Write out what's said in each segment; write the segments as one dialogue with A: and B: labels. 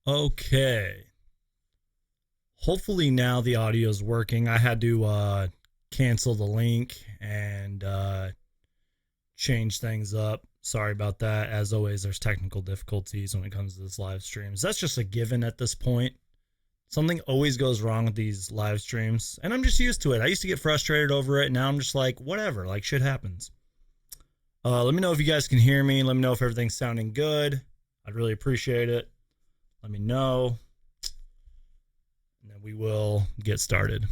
A: Okay. Hopefully now the audio is working. I had to cancel the link and change things up. Sorry about that. As always, there's technical difficulties when it comes to this live streams. That's just a given at this point. Something always goes wrong with these live streams, and I'm just used to it. I used to get frustrated over it. Now I'm just like, whatever, like shit happens. Let me know if you guys can hear me. Let me know if everything's sounding good. I'd really appreciate it. Let me know. And then we will get started.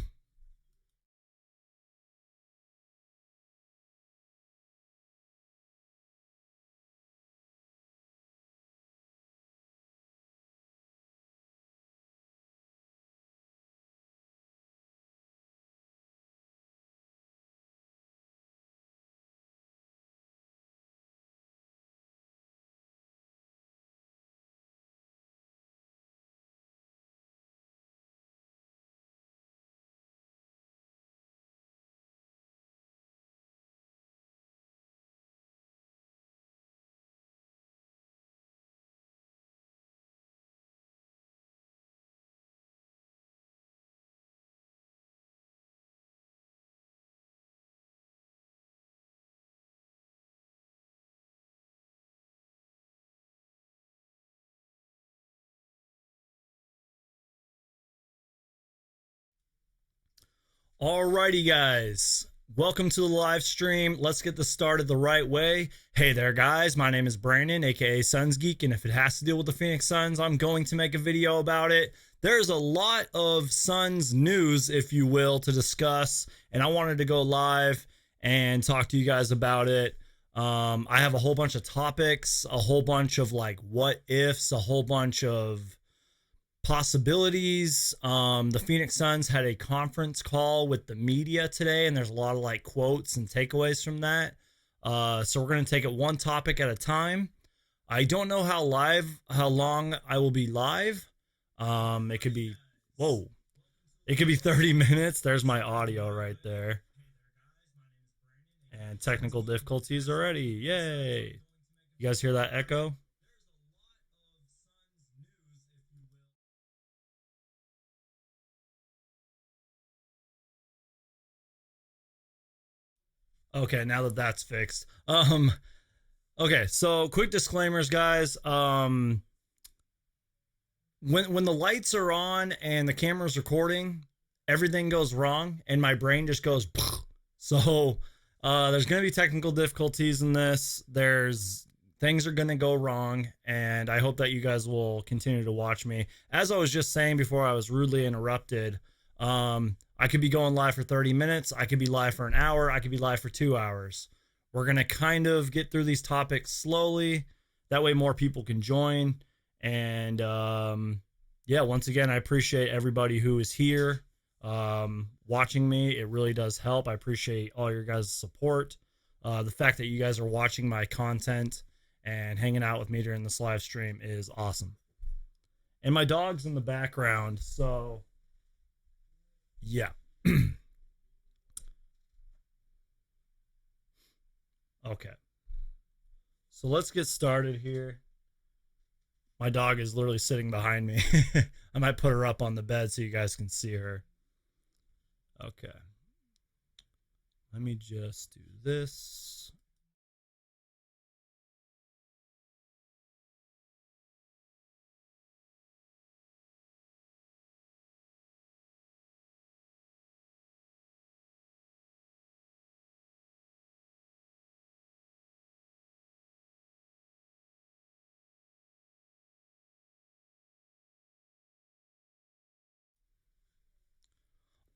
A: Alrighty, guys. Welcome to the live stream. Let's get this started the right way. Hey there, guys. My name is Brandon, aka Suns Geek, and if it has to deal with the Phoenix Suns, I'm going to make a video about it. There's a lot of Suns news, if you will, to discuss, and I wanted to go live and talk to you guys about it. I have a whole bunch of topics, a whole bunch of like what ifs, a whole bunch of possibilities. The Phoenix Suns had a conference call with the media today, and there's a lot of like quotes and takeaways from that. So we're going to take it one topic at a time. I don't know how long I will be live. It could be, whoa, it could be 30 minutes. There's my audio right there. And technical difficulties already. Yay. You guys hear that echo? Okay, now that that's fixed. Okay, so quick disclaimers, guys. When the lights are on and the camera's recording, everything goes wrong and my brain just goes so there's going to be technical difficulties in this. There's things are going to go wrong, and I hope that you guys will continue to watch me. As I was just saying before I was rudely interrupted, I could be going live for 30 minutes. I could be live for an hour. I could be live for 2 hours. We're going to kind of get through these topics slowly. That way more people can join. And yeah, once again, I appreciate everybody who is here watching me. It really does help. I appreciate all your guys' support. The fact that you guys are watching my content and hanging out with me during this live stream is awesome. And my dog's in the background, so yeah. Okay. So let's get started here. My dog is literally sitting behind me. I might put her up on the bed so you guys can see her. Okay. Let me just do this.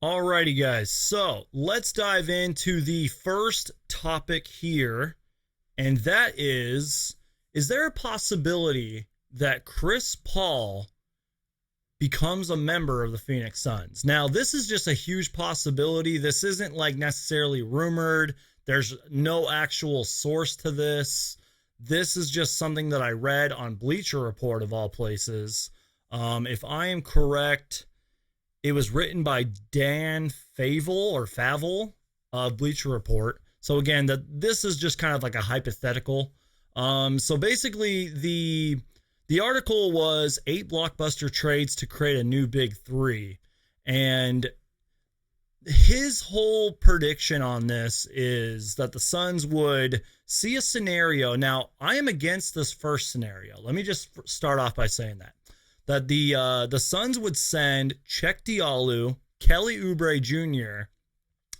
A: Alrighty, guys. So let's dive into the first topic here. And that is there a possibility that Chris Paul becomes a member of the Phoenix Suns? Now, this is just a huge possibility. This isn't like necessarily rumored. There's no actual source to this. This is just something that I read on Bleacher Report of all places. If I am correct, it was written by Dan Favel of Bleacher Report. So again, this is just kind of like a hypothetical. So basically, the article was 8 blockbuster trades to create a new big three, and his whole prediction on this is that the Suns would see a scenario. Now, I am against this first scenario. Let me just start off by saying that the Suns would send Cheick Diallo, Kelly Oubre Jr.,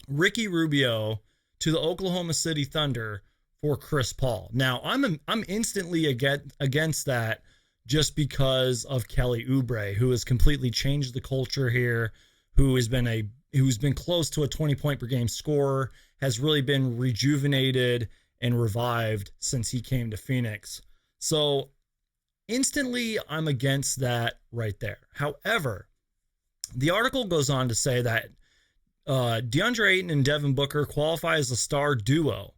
A: Ricky Rubio to the Oklahoma City Thunder for Chris Paul. Now, I'm instantly against that just because of Kelly Oubre, who has completely changed the culture here, who's been close to a 20-point per game scorer, has really been rejuvenated and revived since he came to Phoenix. So instantly, I'm against that right there. However, the article goes on to say that DeAndre Ayton and Devin Booker qualify as a star duo.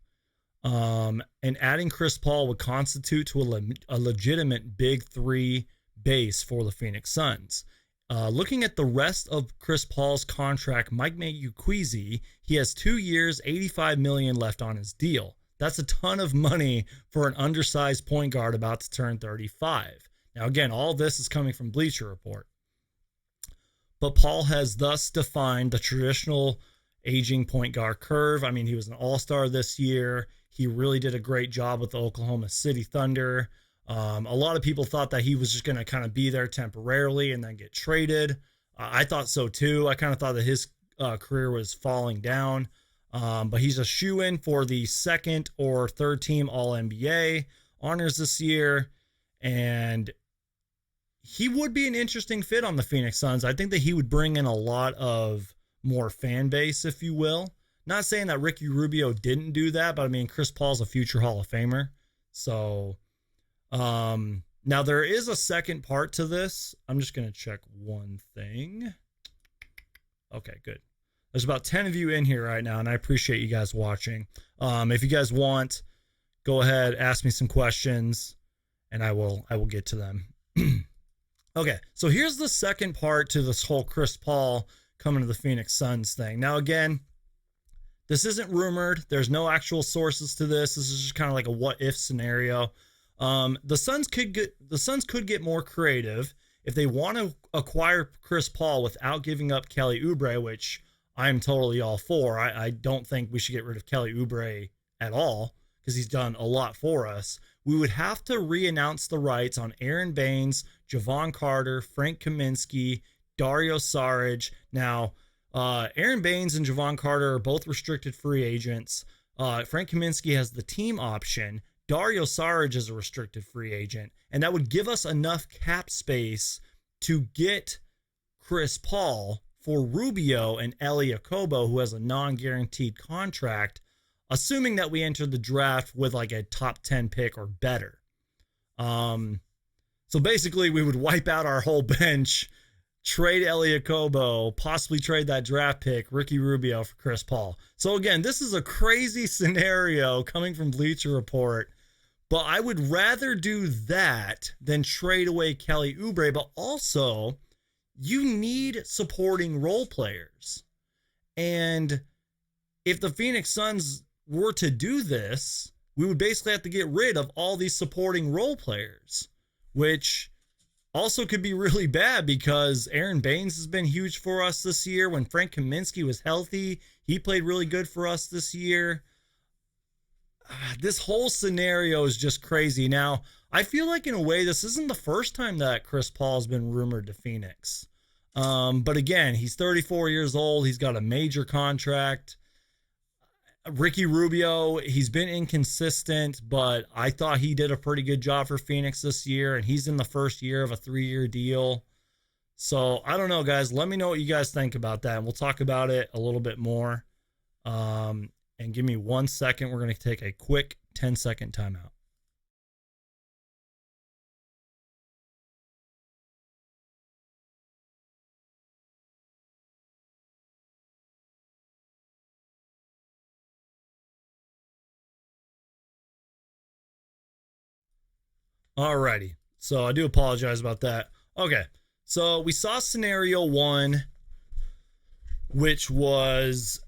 A: And adding Chris Paul would constitute to a legitimate big three base for the Phoenix Suns. Looking at the rest of Chris Paul's contract might make you queasy. He has 2 years, $85 million left on his deal. That's a ton of money for an undersized point guard about to turn 35. Now, again, all this is coming from Bleacher Report. But Paul has thus defined the traditional aging point guard curve. I mean, he was an all-star this year. He really did a great job with the Oklahoma City Thunder. A lot of people thought that he was just going to kind of be there temporarily and then get traded. I thought so too. I kind of thought that his career was falling down. But he's a shoo-in for the second or third team All-NBA honors this year. And he would be an interesting fit on the Phoenix Suns. I think that he would bring in a lot of more fan base, if you will. Not saying that Ricky Rubio didn't do that, but I mean, Chris Paul's a future Hall of Famer. So, now there is a second part to this. I'm just going to check one thing. Okay, good. There's about 10 of you in here right now, and I appreciate you guys watching. If you guys want, go ahead, ask me some questions, and I will get to them. Okay, so here's the second part to this whole Chris Paul coming to the Phoenix Suns thing. Now, again, this isn't rumored. There's no actual sources to this. This is just kind of like a what-if scenario. The Suns could get more creative if they want to acquire Chris Paul without giving up Kelly Oubre, which I'm totally all for. I don't think we should get rid of Kelly Oubre at all because he's done a lot for us. We would have to re-announce the rights on Aaron Baines, Javon Carter, Frank Kaminsky, Dario Saric. Now, Aaron Baines and Javon Carter are both restricted free agents. Frank Kaminsky has the team option. Daario Sarge is a restricted free agent. And that would give us enough cap space to get Chris Paul for Rubio and Elie Okobo, who has a non-guaranteed contract, assuming that we enter the draft with like a top 10 pick or better. So basically, we would wipe out our whole bench, trade Elie Okobo, possibly trade that draft pick, Ricky Rubio, for Chris Paul. So again, this is a crazy scenario coming from Bleacher Report, but I would rather do that than trade away Kelly Oubre. But also, you need supporting role players. And if the Phoenix Suns were to do this, we would basically have to get rid of all these supporting role players, which also could be really bad because Aaron Baines has been huge for us this year. When Frank Kaminsky was healthy, he played really good for us this year. This whole scenario is just crazy. Now, I feel like in a way, this isn't the first time that Chris Paul has been rumored to Phoenix. But again, he's 34 years old. He's got a major contract. Ricky Rubio, he's been inconsistent, but I thought he did a pretty good job for Phoenix this year, and he's in the first year of a 3-year deal. So I don't know, guys. Let me know what you guys think about that, and we'll talk about it a little bit more. And give me 1 second. We're going to take a quick 10-second timeout. Alrighty. So I do apologize about that. Okay. So we saw scenario one, which was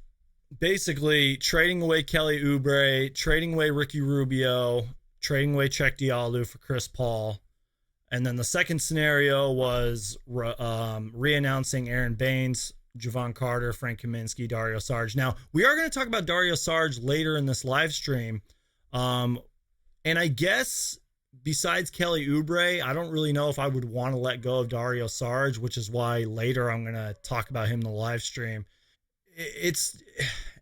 A: basically trading away Kelly Oubre, trading away Ricky Rubio, trading away Czech Diallo for Chris Paul. And then the second scenario was re-announcing Aaron Baines, Javon Carter, Frank Kaminsky, Dario Sarge. Now, we are going to talk about Dario Sarge later in this live stream. And I guess besides Kelly Oubre, I don't really know if I would want to let go of Dario Sarge, which is why later I'm going to talk about him in the live stream. It's,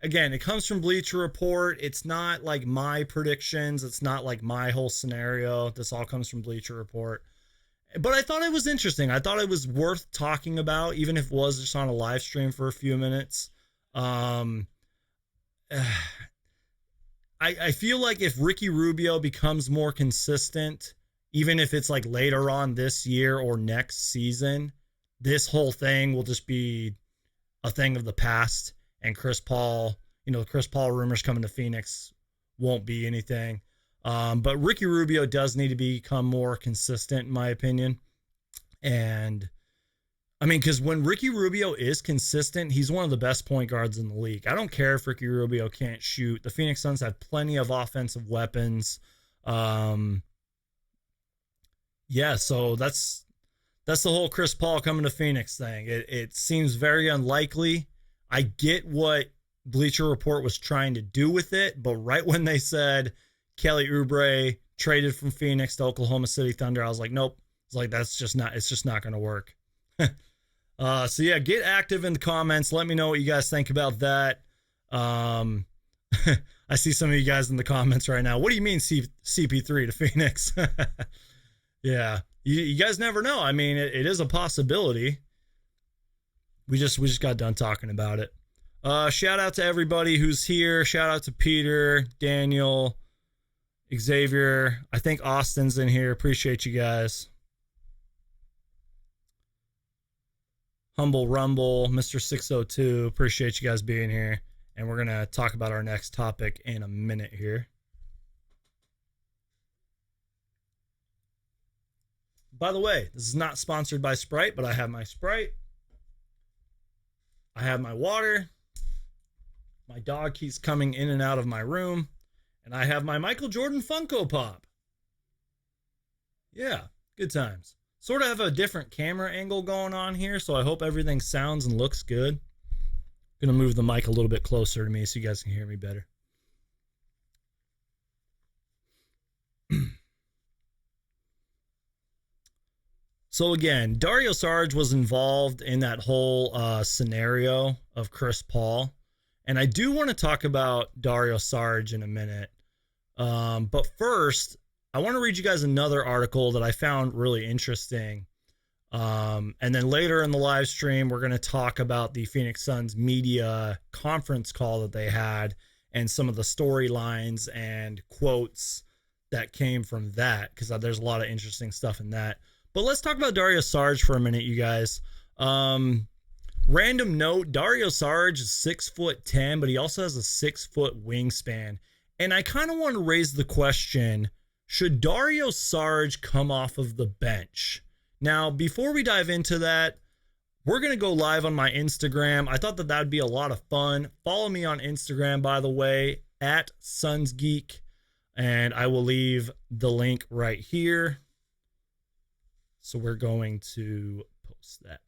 A: again, it comes from Bleacher Report. It's not like my predictions. It's not like my whole scenario. This all comes from Bleacher Report. But I thought it was interesting. I thought it was worth talking about, even if it was just on a live stream for a few minutes. I feel like if Ricky Rubio becomes more consistent, even if it's like later on this year or next season, this whole thing will just be a thing of the past. And Chris Paul, Chris Paul rumors coming to Phoenix won't be anything. But Ricky Rubio does need to become more consistent, in my opinion. And I mean, because when Ricky Rubio is consistent, he's one of the best point guards in the league. I don't care if Ricky Rubio can't shoot. The Phoenix Suns have plenty of offensive weapons. So that's the whole Chris Paul coming to Phoenix thing. It seems very unlikely. I get what Bleacher Report was trying to do with it, but right when they said Kelly Oubre traded from Phoenix to Oklahoma City Thunder, I was like, nope. It's like, it's just not going to work. So yeah, get active in the comments. Let me know what you guys think about that. I see some of you guys in the comments right now. What do you mean CP3 to Phoenix? Yeah, you guys never know. I mean, it is a possibility. We just got done talking about it. Shout out to everybody who's here. Shout out to Peter, Daniel, Xavier. I think Austin's in here. Appreciate you guys. Humble Rumble, Mr. 602. Appreciate you guys being here. And we're going to talk about our next topic in a minute here. By the way, this is not sponsored by Sprite, but I have my Sprite. I have my water. My dog keeps coming in and out of my room. And I have my Michael Jordan Funko Pop. Yeah, good times. Sort of have a different camera angle going on here, so I hope everything sounds and looks good. I'm going to move the mic a little bit closer to me so you guys can hear me better. So again, Dario Sarge was involved in that whole scenario of Chris Paul. And I do want to talk about Dario Sarge in a minute. But first, I want to read you guys another article that I found really interesting. And then later in the live stream, we're going to talk about the Phoenix Suns media conference call that they had and some of the storylines and quotes that came from that, because there's a lot of interesting stuff in that. But let's talk about Dario Sarge for a minute, you guys. Random note, Dario Sarge is 6'10", but he also has a 6-foot wingspan. And I kind of want to raise the question, should Dario Sarge come off of the bench? Now, before we dive into that, we're going to go live on my Instagram. I thought that would be a lot of fun. Follow me on Instagram, by the way, at Suns Geek. And I will leave the link right here. So we're going to post that.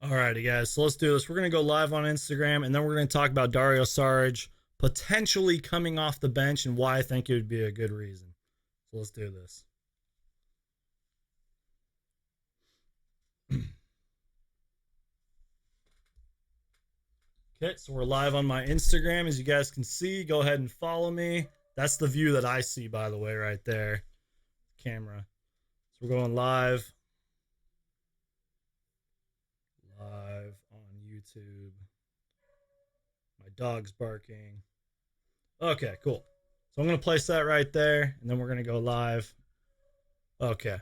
A: Alrighty, guys. So let's do this. We're going to go live on Instagram, and then we're going to talk about Dario Sarge potentially coming off the bench and why I think it would be a good reason. So let's do this. Okay, so we're live on my Instagram. As you guys can see, go ahead and follow me. That's the view that I see, by the way, right there. Camera. So we're going live. Live on YouTube. My dog's barking. Okay, cool. So I'm going to place that right there, and then we're going to go live. Okay.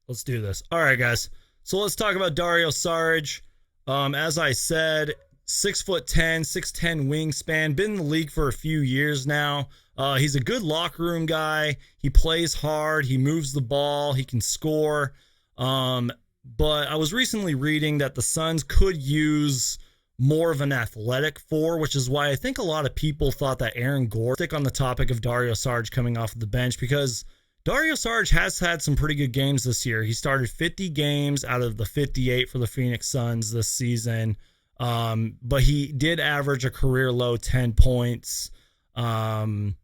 A: Let's do this. All right, guys. So let's talk about Dario Sarge. As I said, 6'10", 6'10" wingspan, been in the league for a few years now. He's a good locker room guy. He plays hard. He moves the ball. He can score. But I was recently reading that the Suns could use more of an athletic four, which is why I think a lot of people thought that Aaron Gordon stick on the topic of Dario Sarge coming off of the bench, because Dario Sarge has had some pretty good games this year. He started 50 games out of the 58 for the Phoenix Suns this season. But he did average a career low 10 points. And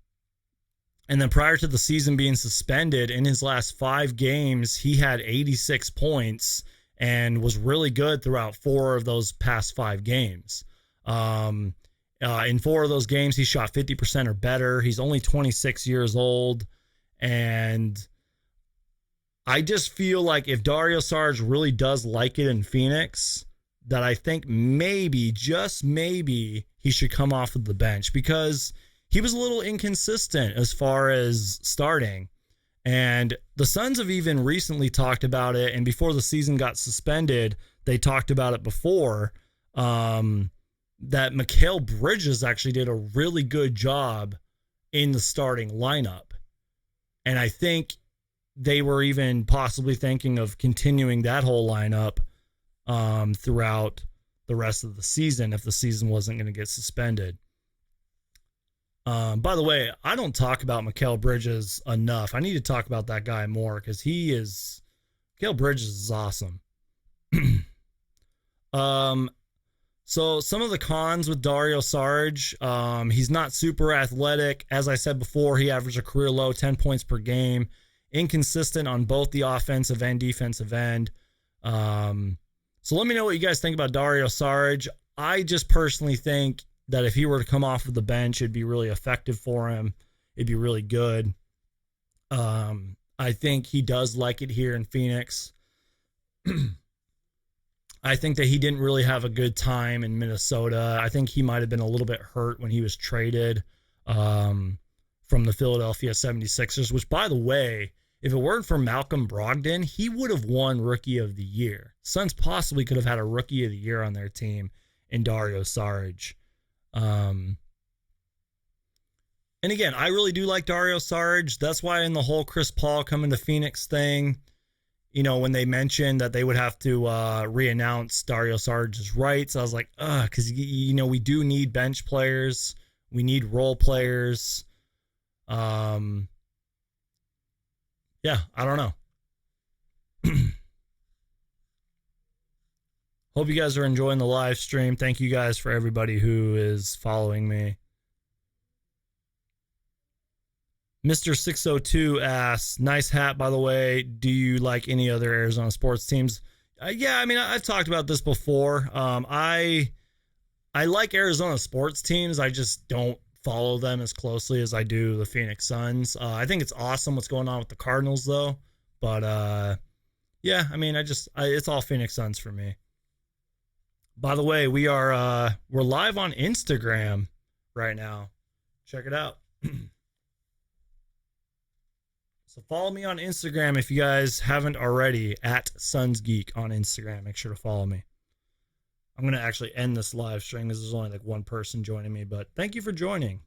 A: then prior to the season being suspended, in his last 5 games, he had 86 points and was really good throughout 4 of those past 5 games. In 4 of those games, he shot 50% or better. He's only 26 years old. And I just feel like if Dario Sarge really does like it in Phoenix, that I think maybe, just maybe, he should come off of the bench, because he was a little inconsistent as far as starting. And the Suns have even recently talked about it, and before the season got suspended, they talked about it before, that Mikal Bridges actually did a really good job in the starting lineup. And I think they were even possibly thinking of continuing that whole lineup throughout the rest of the season if the season wasn't going to get suspended. By the way, I don't talk about Mikal Bridges enough. I need to talk about that guy more, because Mikal Bridges is awesome. So some of the cons with Dario Sarge, he's not super athletic. As I said before, he averaged a career low 10 points per game, inconsistent on both the offensive and defensive end. So let me know what you guys think about Dario Sarge. I just personally think that if he were to come off of the bench, it'd be really effective for him. It'd be really good. I think he does like it here in Phoenix. I think that he didn't really have a good time in Minnesota. I think he might have been a little bit hurt when he was traded from the Philadelphia 76ers, which, by the way, if it weren't for Malcolm Brogdon, he would have won Rookie of the Year. Suns possibly could have had a Rookie of the Year on their team in Dario Saric. And again, I really do like Dario Sarge. That's why in the whole Chris Paul coming to Phoenix thing, when they mentioned that they would have to re-announce Dario Sarge's rights, I was like, because, we do need bench players. We need role players. Yeah, I don't know. Hope you guys are enjoying the live stream. Thank you guys for everybody who is following me. Mr. 602 asks, nice hat, by the way. Do you like any other Arizona sports teams? Yeah, I mean, I've talked about this before. I like Arizona sports teams. I just don't follow them as closely as I do the Phoenix Suns. I think it's awesome what's going on with the Cardinals, though. But, yeah, I mean, it's all Phoenix Suns for me. By the way, we're live on Instagram right now. Check it out. So follow me on Instagram if you guys haven't already, at Suns Geek on Instagram. Make sure to follow me. I'm going to actually end this live stream because there's only like one person joining me, but thank you for joining.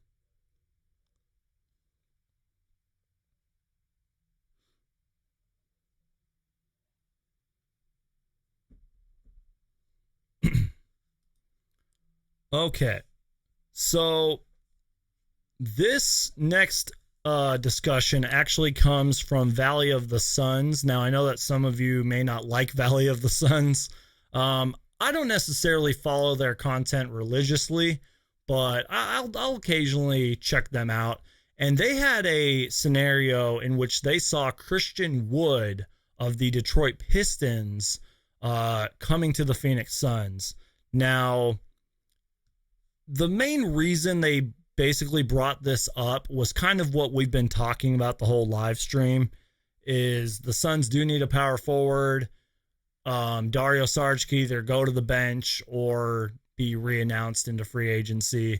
A: Okay. So this next discussion actually comes from Valley of the Suns. Now, I know that some of you may not like Valley of the Suns. I don't necessarily follow their content religiously, but I'll occasionally check them out. And they had a scenario in which they saw Christian Wood of the Detroit Pistons coming to the Phoenix Suns. Now, the main reason they basically brought this up was kind of what we've been talking about the whole live stream, is the Suns do need a power forward. Daario Sarge could either go to the bench or be re-announced into free agency.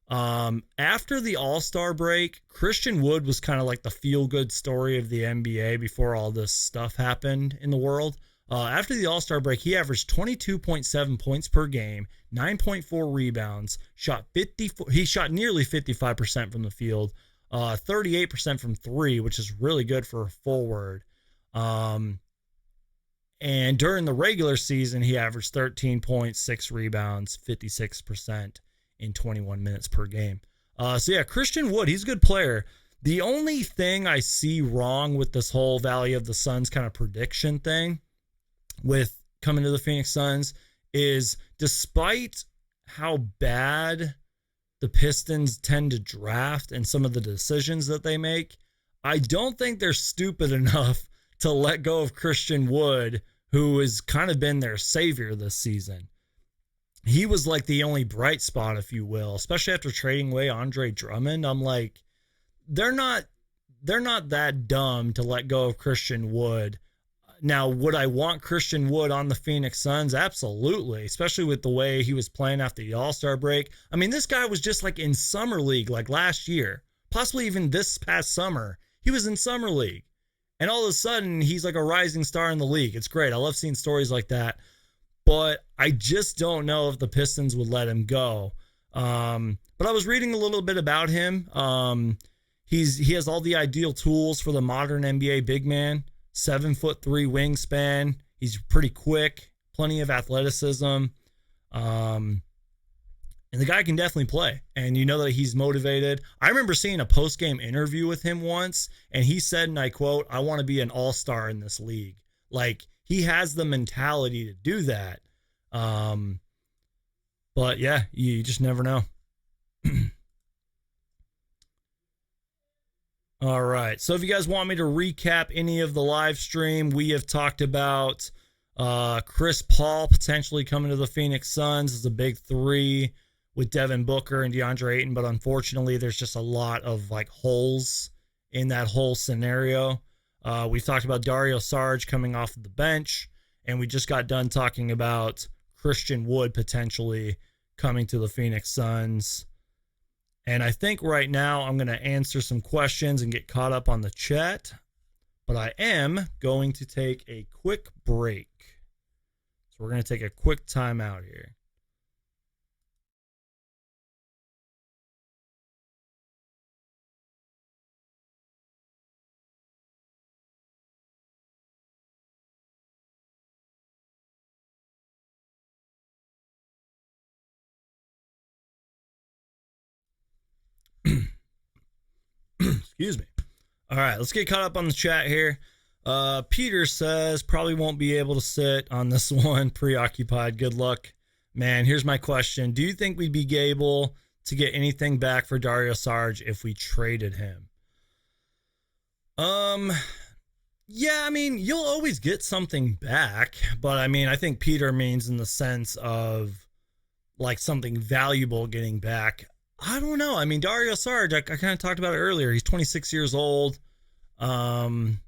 A: After the All-Star break, Christian Wood was kind of like the feel-good story of the NBA before all this stuff happened in the world. After the All-Star break, he averaged 22.7 points per game, 9.4 rebounds, he shot nearly 55% from the field, 38% from three, which is really good for a forward. And during the regular season, he averaged 13.6 rebounds, 56% in 21 minutes per game. So yeah, Christian Wood, he's a good player. The only thing I see wrong with this whole Valley of the Suns kind of prediction thing with coming to the Phoenix Suns is, despite how bad the Pistons tend to draft and some of the decisions that they make, I don't think they're stupid enough to let go of Christian Wood, who has kind of been their savior this season. He was like the only bright spot, if you will, especially after trading away Andre Drummond. I'm like, they're not that dumb to let go of Christian Wood. Now, would I want Christian Wood on the Phoenix Suns? Absolutely, especially with the way he was playing after the All-Star break. I mean, this guy was just like in Summer League like last year, possibly even this past summer. He was in Summer League, and all of a sudden, he's like a rising star in the league. It's great. I love seeing stories like that, but I just don't know if the Pistons would let him go. But I was reading a little bit about him. He has all the ideal tools for the modern NBA big man. 7'3" wingspan. He's pretty quick, plenty of athleticism. And the guy can definitely play. And you know that he's motivated. I remember seeing a post-game interview with him once, and he said, and I quote, "I want to be an all-star in this league." Like, he has the mentality to do that. But yeah, you just never know. All right. So if you guys want me to recap any of the live stream, we have talked about Chris Paul potentially coming to the Phoenix Suns as a big three with Devin Booker and DeAndre Ayton. But unfortunately, there's just a lot of like holes in that whole scenario. We've talked about Dario Sarge coming off of the bench, and we just got done talking about Christian Wood potentially coming to the Phoenix Suns. And I think right now I'm going to answer some questions and get caught up on the chat. But I am going to take a quick break. So we're going to take a quick time out here. Excuse me. All right, let's get caught up on the chat here. Peter says, probably won't be able to sit on this one. Preoccupied. Good luck. Man, here's my question. Do you think we'd be able to get anything back for Dario Sarge if we traded him? Yeah, I mean, you'll always get something back, but I mean, I think Peter means in the sense of like something valuable getting back. I don't know. I mean, Dario Sarge, I kind of talked about it earlier. He's 26 years old. I've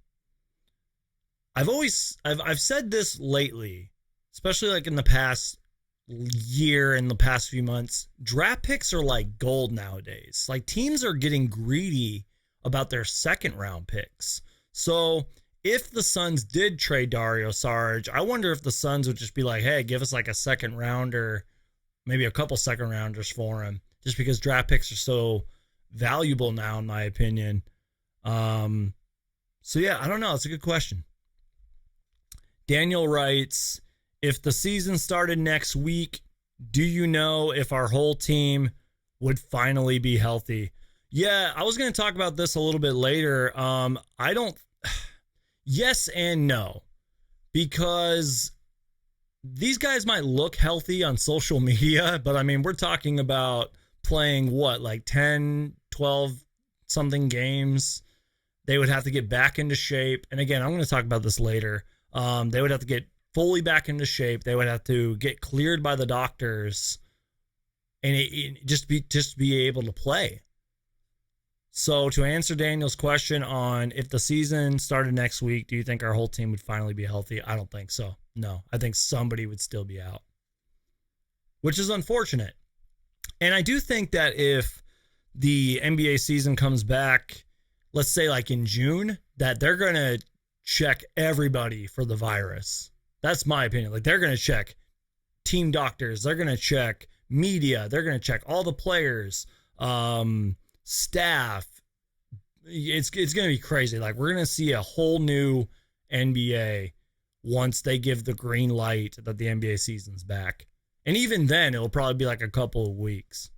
A: said this lately, especially like in the past year, in the past few months, draft picks are like gold nowadays. Like, teams are getting greedy about their second round picks. So if the Suns did trade Dario Sarge, I wonder if the Suns would just be like, hey, give us like a second rounder, maybe a couple second rounders for him, just because draft picks are so valuable now, in my opinion. So yeah, I don't know. It's a good question. Daniel writes, if the season started next week, do you know if our whole team would finally be healthy? Yeah, I was going to talk about this a little bit later. I don't, yes and no, because these guys might look healthy on social media, but I mean, we're talking about playing what, like 10, 12 something games. They would have to get back into shape. And again, I'm going to talk about this later. They would have to get fully back into shape. They would have to get cleared by the doctors and just be able to play. So to answer Daniel's question on if the season started next week, do you think our whole team would finally be healthy? I don't think so. No, I think somebody would still be out, which is unfortunate. And I do think that if the NBA season comes back, let's say like in June, that they're going to check everybody for the virus. That's my opinion. Like, they're going to check team doctors. They're going to check media. They're going to check all the players, staff. It's going to be crazy. Like, we're going to see a whole new NBA once they give the green light that the NBA season's back. And even then, it'll probably be like a couple of weeks.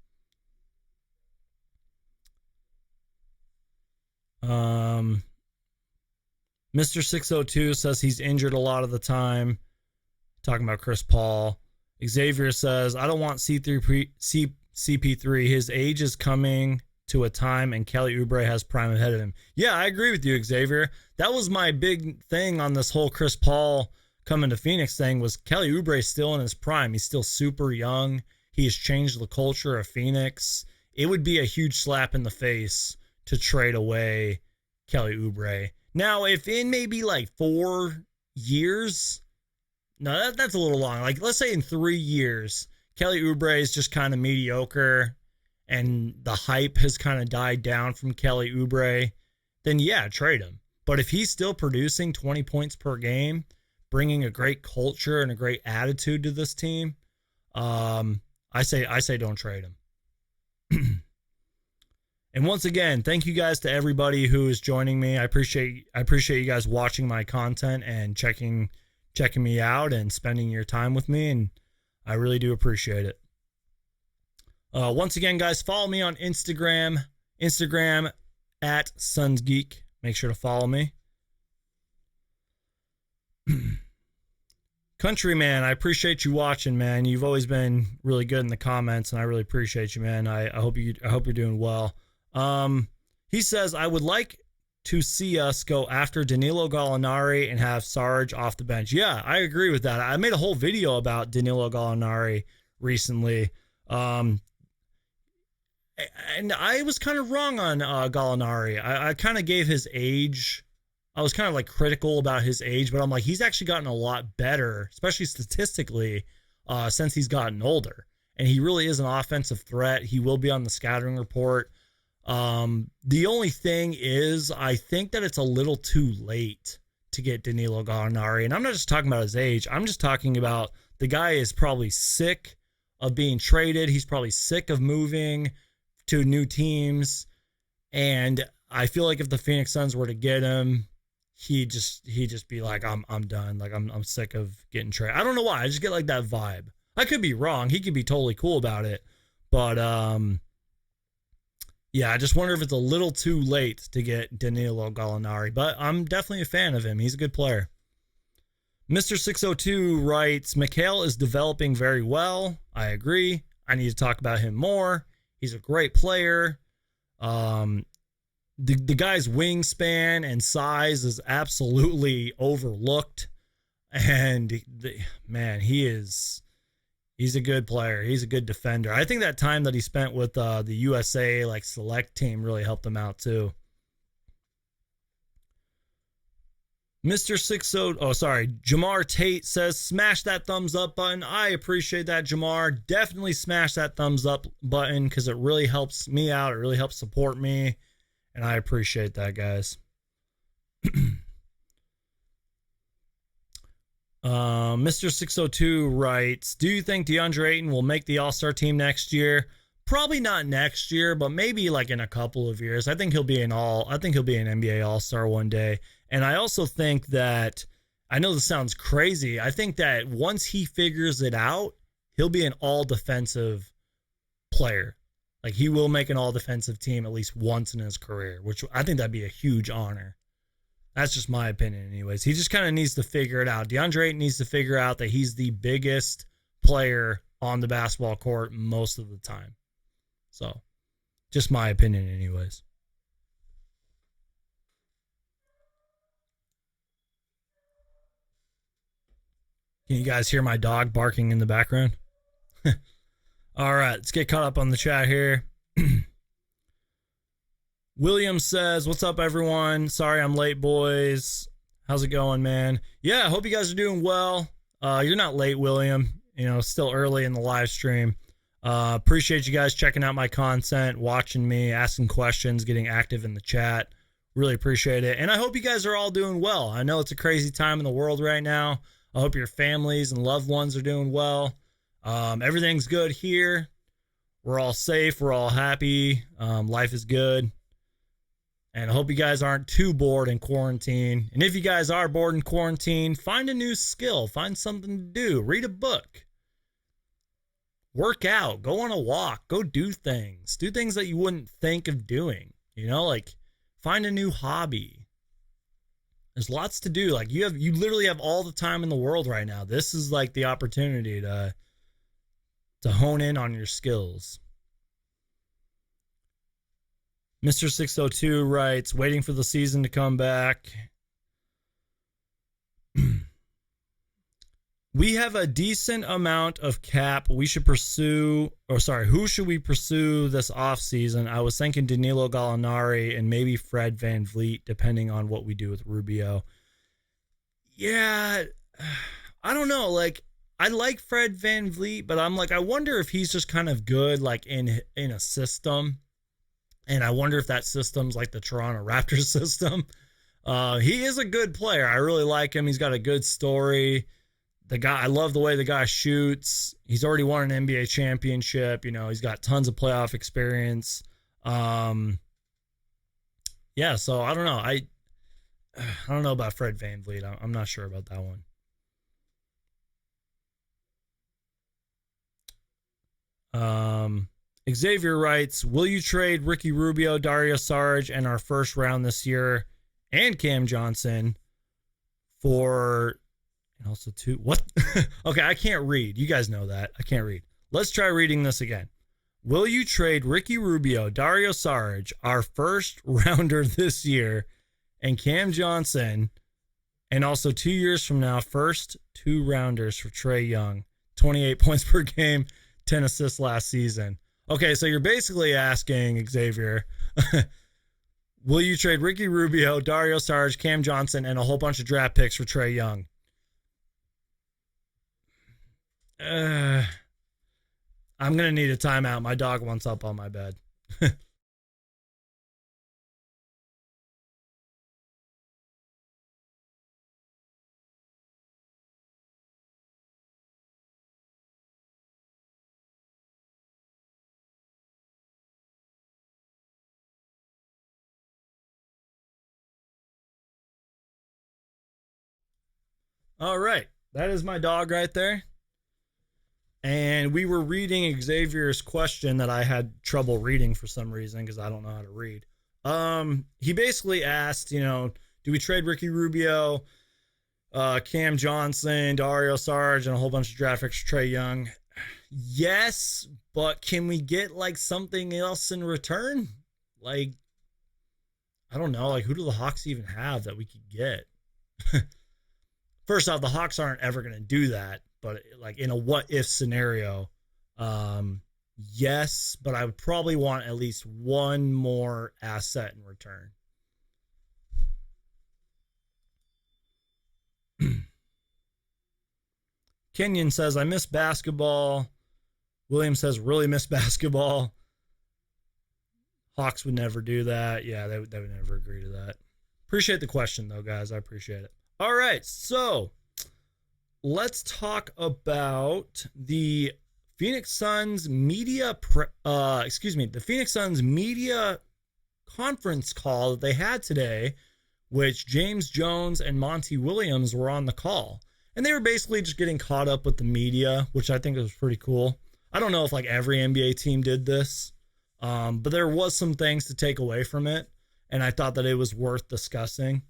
A: Mr. 602 says he's injured a lot of the time. Talking about Chris Paul. Xavier says, I don't want CP3. His age is coming to a time and Kelly Oubre has prime ahead of him. Yeah, I agree with you, Xavier. That was my big thing on this whole Chris Paul coming to Phoenix thing, was Kelly Oubre still in his prime. He's still super young. He has changed the culture of Phoenix. It would be a huge slap in the face to trade away Kelly Oubre. Now, if in maybe like 4 years, no, that's a little long. Like, let's say in 3 years, Kelly Oubre is just kind of mediocre and the hype has kind of died down from Kelly Oubre, then yeah, trade him. But if he's still producing 20 points per game, bringing a great culture and a great attitude to this team, I say don't trade him. And once again, thank you guys to everybody who is joining me. I appreciate you guys watching my content and checking me out and spending your time with me, and I really do appreciate it. Once again, guys, follow me on Instagram at SonsGeek. Make sure to follow me. Countryman, I appreciate you watching, man. You've always been really good in the comments, and I really appreciate you, man. I hope you're doing well. He says, I would like to see us go after Danilo Gallinari and have Sarge off the bench. Yeah, I agree with that. I made a whole video about Danilo Gallinari recently. And I was kind of wrong on Gallinari. I kind of gave his age. I was kind of like critical about his age, but I'm like, he's actually gotten a lot better, especially statistically, since he's gotten older. And he really is an offensive threat. He will be on the scouting report. The only thing is, I think that it's a little too late to get Danilo Gallinari. And I'm not just talking about his age. I'm just talking about the guy is probably sick of being traded. He's probably sick of moving to new teams. And I feel like if the Phoenix Suns were to get him, he'd just be like, I'm done. Like, I'm sick of getting traded. I don't know why. I just get like that vibe. I could be wrong. He could be totally cool about it. But, yeah, I just wonder if it's a little too late to get Danilo Gallinari, but I'm definitely a fan of him. He's a good player. Mr. 602 writes, Mikhail is developing very well. I agree. I need to talk about him more. He's a great player. The guy's wingspan and size is absolutely overlooked. And man, he's a good player. He's a good defender. I think that time that he spent with the USA like select team really helped him out too. Mr. 60, Jamar Tate says, smash that thumbs up button. I appreciate that, Jamar. Definitely smash that thumbs up button because it really helps me out. It really helps support me. And I appreciate that, guys. Mr. 602 writes, do you think DeAndre Ayton will make the All-Star team next year? Probably not next year, but maybe like in a couple of years. I think he'll be an NBA All-Star one day. And I also think that, I know this sounds crazy, I think that once he figures it out, he'll be an all-defensive player. Like, he will make an all-defensive team at least once in his career, which I think that'd be a huge honor. That's just my opinion anyways. He just kind of needs to figure it out. DeAndre Ayton needs to figure out that he's the biggest player on the basketball court most of the time. So, just my opinion anyways. Can you guys hear my dog barking in the background? All right, let's get caught up on the chat here. William says, what's up, everyone? Sorry I'm late, boys. How's it going, man? Yeah, I hope you guys are doing well. You're not late, William. Still early in the live stream. Appreciate you guys checking out my content, watching me, asking questions, getting active in the chat. Really appreciate it. And I hope you guys are all doing well. I know it's a crazy time in the world right now. I hope your families and loved ones are doing well. Everything's good here. We're all safe. We're all happy. Life is good. And I hope you guys aren't too bored in quarantine. And if you guys are bored in quarantine, find a new skill. Find something to do. Read a book. Work out. Go on a walk. Go do things. Do things that you wouldn't think of doing. Like find a new hobby. There's lots to do. Like you literally have all the time in the world right now. This is like the opportunity to hone in on your skills. Mr. 602 writes, waiting for the season to come back. We have a decent amount of cap. Who should we pursue this offseason? I was thinking Danilo Gallinari and maybe Fred VanVleet, depending on what we do with Rubio. Yeah, I don't know. Like, I like Fred VanVleet, but I'm like, I wonder if he's just kind of good, like in a system. And I wonder if that system's like the Toronto Raptors system. He is a good player. I really like him. He's got a good story. I love the way the guy shoots. He's already won an NBA championship. He's got tons of playoff experience. Yeah, so I don't know. I don't know about Fred VanVleet. I'm not sure about that one. Xavier writes, will you trade Ricky Rubio, Dario Sarge, and our first round this year and Cam Johnson for, and also what? Okay, I can't read. You guys know that. I can't read. Let's try reading this again. Will you trade Ricky Rubio, Daario Sarge, our first rounder this year, and Cam Johnson, and also 2 years from now, first 2 rounders for Trae Young, 28 points per game, 10 assists last season? Okay, so you're basically asking, Xavier, will you trade Ricky Rubio, Daario Sarge, Cam Johnson, and a whole bunch of draft picks for Trae Young? I'm going to need a timeout. My dog wants up on my bed. All right. That is my dog right there. And we were reading Xavier's question that I had trouble reading for some reason because I don't know how to read. He basically asked, do we trade Ricky Rubio, Cam Johnson, Daario Sarge, and a whole bunch of draft picks for Trae Young? Yes, but can we get like something else in return? Like, I don't know. Like, who do the Hawks even have that we could get? First off, the Hawks aren't ever going to do that, but like in a what if scenario, yes, but I would probably want at least one more asset in return. Kenyon says, I miss basketball. William says, really miss basketball. Hawks would never do that. Yeah, they would never agree to that. Appreciate the question, though, guys. I appreciate it. All right, so let's talk about the Phoenix Suns media the Phoenix Suns media conference call that they had today, which James Jones and Monty Williams were on the call. And they were basically just getting caught up with the media, which I think was pretty cool. I don't know if like every NBA team did this, but there was some things to take away from it, and I thought that it was worth discussing.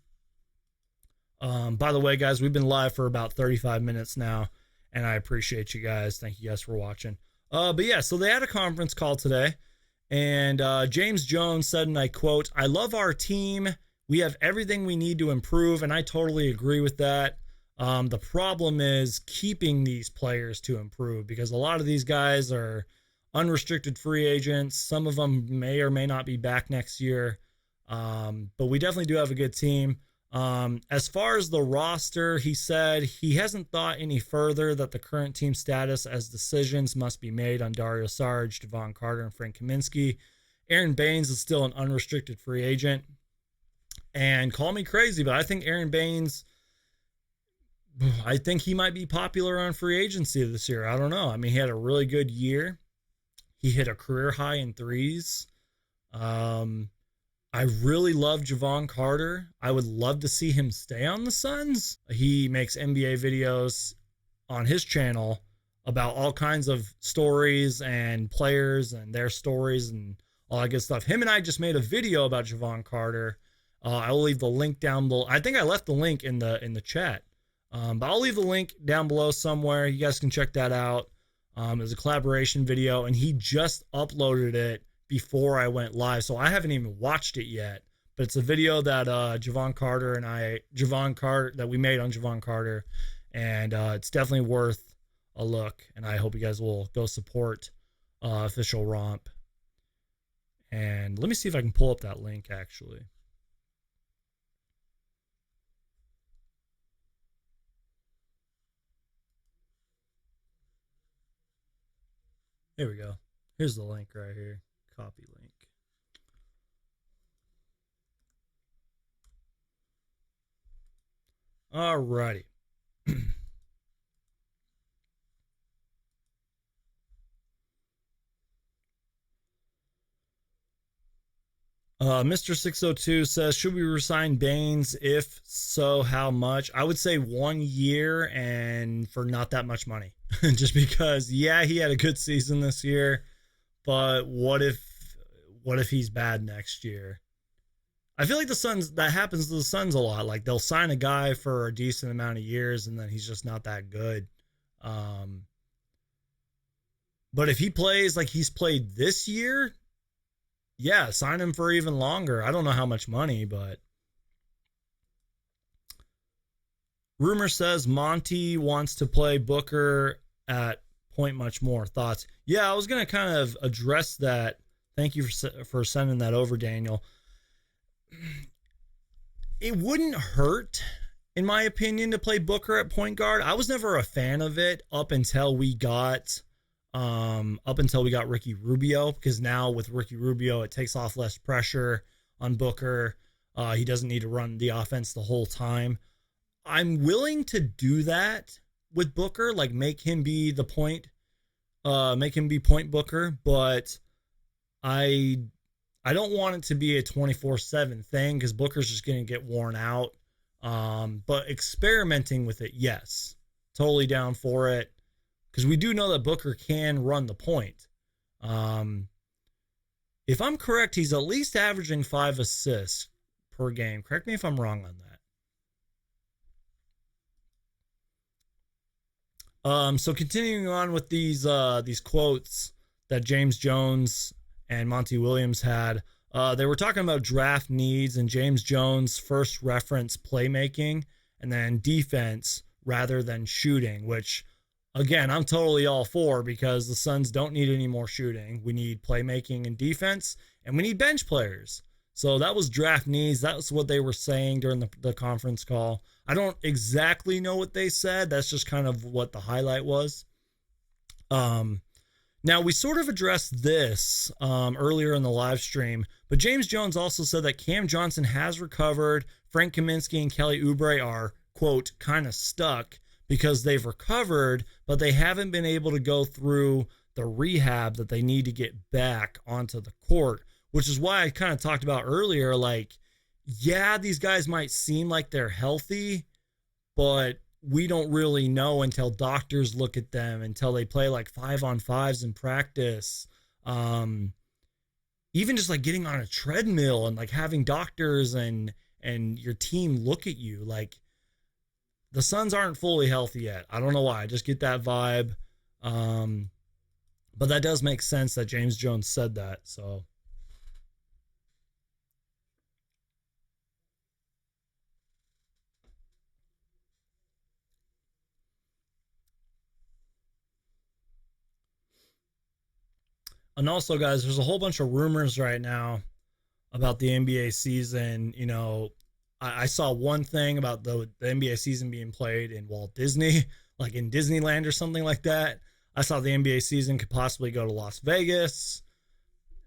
A: By the way, guys, we've been live for about 35 minutes now, and I appreciate you guys. Thank you guys for watching. But yeah, so they had a conference call today, and James Jones said, and I quote, I love our team. We have everything we need to improve, and I totally agree with that. The problem is keeping these players to improve because a lot of these guys are unrestricted free agents. Some of them may or may not be back next year, but we definitely do have a good team. As far as the roster, he said he hasn't thought any further that the current team status as decisions must be made on Dario Sarge, Devon Carter, and Frank Kaminsky. Aaron Baines is still an unrestricted free agent. And call me crazy, but I think Aaron Baines I think he might be popular on free agency this year. I don't know. I mean, he had a really good year. He hit a career high in threes. Um, I really love Javon Carter. I would love to see him stay on the Suns. He makes NBA videos on his channel about all kinds of stories and players and their stories and all that good stuff. Him and I just made a video about Javon Carter. I'll leave the link down below. I think I left the link in the chat, but I'll leave the link down below somewhere. You guys can check that out. It was a collaboration video, and he just uploaded it before I went live, so I haven't even watched it yet. But it's a video that Javon Carter that we made on Javon Carter, and it's definitely worth a look. And I hope you guys will go support Official Romp. And let me see if I can pull up that link actually. Here we go. Here's the link right here. Copy link. Alrighty. Mr. 602 says, should we resign Baines? If so, how much? I would say 1 year and for not that much money. Just because, yeah, he had a good season this year, but what if he's bad next year? I feel like the Suns, that happens to the Suns a lot. Like they'll sign a guy for a decent amount of years and then he's just not that good. But if he plays like he's played this year, yeah, sign him for even longer. I don't know how much money, but rumor says Monty wants to play Booker at point much more. Thoughts? Yeah, I was going to kind of address that. Thank you for sending that over, Daniel. It wouldn't hurt, in my opinion, to play Booker at point guard. I was never a fan of it up until we got Ricky Rubio, because now with Ricky Rubio, it takes off less pressure on Booker. He doesn't need to run the offense the whole time. I'm willing to do that with Booker, like make him be point Booker, but I don't want it to be a 24/7 thing because Booker's just going to get worn out. But experimenting with it, yes, totally down for it. Because we do know that Booker can run the point. If I'm correct, he's at least averaging 5 assists per game. Correct me if I'm wrong on that. So continuing on with these quotes that James Jones and Monty Williams had, they were talking about draft needs, and James Jones first referenced playmaking and then defense rather than shooting, which again, I'm totally all for, because the Suns don't need any more shooting. We need playmaking and defense, and we need bench players. So that was draft needs. That's what they were saying during the conference call. I don't exactly know what they said. That's just kind of what the highlight was. Now, we sort of addressed this earlier in the live stream, but James Jones also said that Cam Johnson has recovered. Frank Kaminsky and Kelly Oubre are, quote, kind of stuck because they've recovered, but they haven't been able to go through the rehab that they need to get back onto the court, which is why I kind of talked about earlier, like, yeah, these guys might seem like they're healthy, but we don't really know until doctors look at them, until they play like 5-on-5s in practice. Even just like getting on a treadmill and like having doctors and your team look at you, like, the Suns aren't fully healthy yet. I don't know why. I just get that vibe. But that does make sense that James Jones said that. So and also, guys, there's a whole bunch of rumors right now about the NBA season. You know, I saw one thing about the NBA season being played in Walt Disney, like in Disneyland or something like that. I saw the NBA season could possibly go to Las Vegas.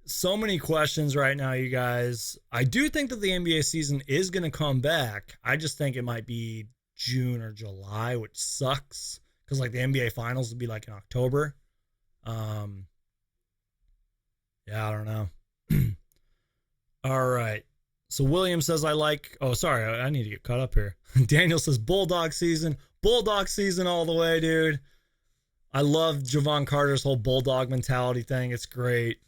A: So many questions right now, you guys. I do think that the NBA season is going to come back. I just think it might be June or July, which sucks because like the NBA finals would be like in October. Um, yeah, I don't know. All right. So William says I like. Oh, sorry, I need to get caught up here. Daniel says Bulldog season, Bulldog season all the way, dude. I love Javon Carter's whole Bulldog mentality thing. It's great.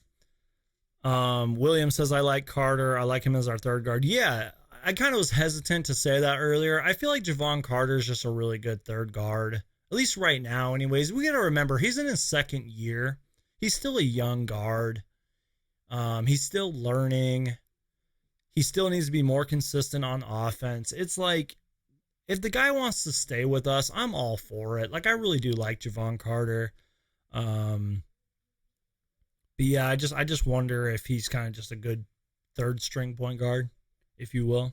A: William says I like Carter. I like him as our third guard. Yeah, I kind of was hesitant to say that earlier. I feel like Javon Carter is just a really good third guard, at least right now. Anyways, we got to remember he's in his second year. He's still a young guard. He's still learning. He still needs to be more consistent on offense. It's like if the guy wants to stay with us, I'm all for it. Like I really do like Javon Carter. But yeah, I just wonder if he's kind of just a good third string point guard, if you will.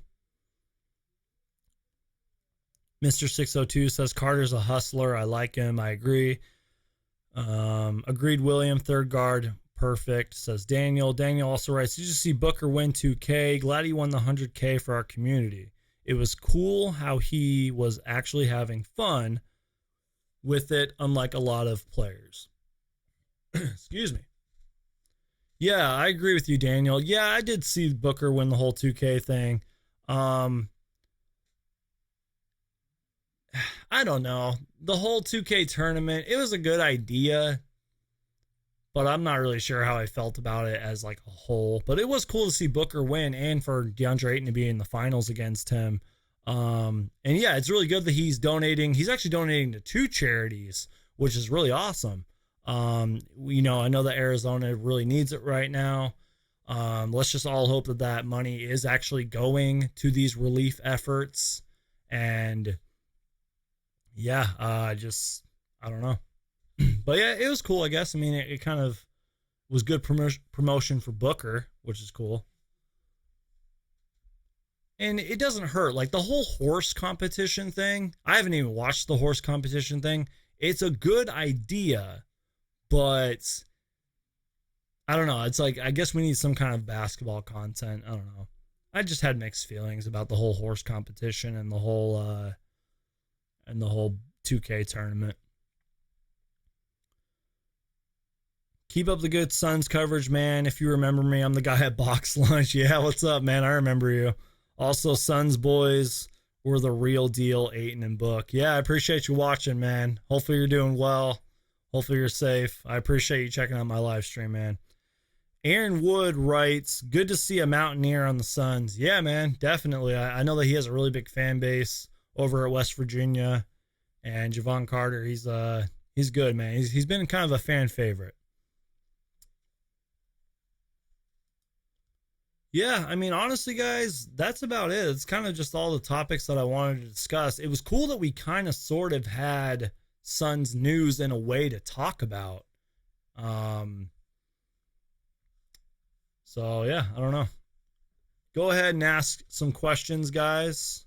A: Mr. 602 says Carter's a hustler. I like him. I agree. Agreed, William. Third guard. Perfect, says Daniel. Daniel also writes, did you see Booker win 2K? Glad he won the 100K for our community. It was cool how he was actually having fun with it, unlike a lot of players. Excuse me. Yeah, I agree with you, Daniel. Yeah, I did see Booker win the whole 2K thing. Um, I don't know. The whole 2K tournament, it was a good idea, but I'm not really sure how I felt about it as like a whole. But it was cool to see Booker win and for DeAndre Ayton to be in the finals against him. And yeah, it's really good that he's donating. He's actually donating to 2 charities, which is really awesome. I know that Arizona really needs it right now. Let's just all hope that that money is actually going to these relief efforts. And yeah, I don't know. But yeah, it was cool, I guess. I mean, it kind of was good promotion for Booker, which is cool. And it doesn't hurt. Like the whole horse competition thing, I haven't even watched the horse competition thing. It's a good idea, but I don't know. It's like, I guess we need some kind of basketball content. I don't know. I just had mixed feelings about the whole horse competition and the whole 2K tournament. Keep up the good Suns coverage, man. If you remember me, I'm the guy at Box Lunch. Yeah, what's up, man? I remember you. Also, Suns boys were the real deal, Ayton and Book. Yeah, I appreciate you watching, man. Hopefully you're doing well. Hopefully you're safe. I appreciate you checking out my live stream, man. Aaron Wood writes, good to see a Mountaineer on the Suns. Yeah, man, definitely. I know that he has a really big fan base over at West Virginia. And Javon Carter, he's good, man. He's been kind of a fan favorite. Yeah, I mean, honestly, guys, that's about it. It's kind of just all the topics that I wanted to discuss. It was cool that we kind of sort of had Suns news in a way to talk about. Um, so yeah, I don't know. Go ahead and ask some questions, guys,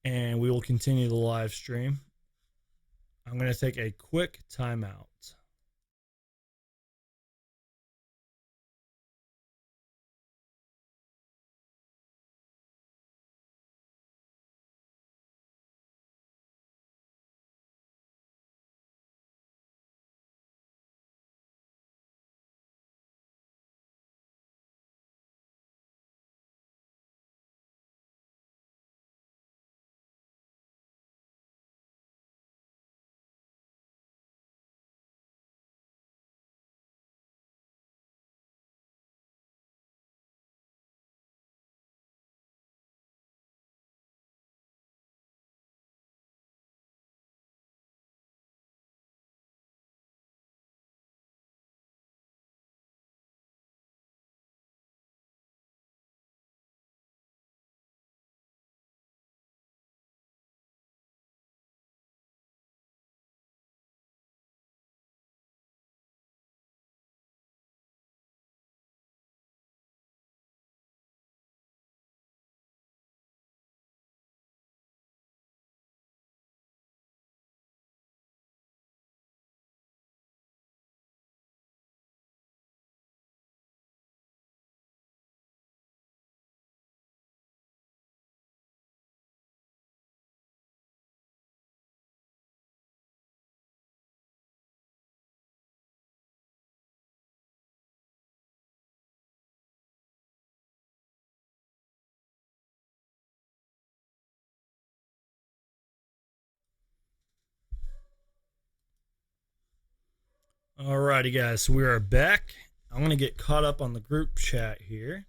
A: and we will continue the live stream. I'm going to take a quick timeout. Alrighty, guys, so we are back. I'm going to get caught up on the group chat here.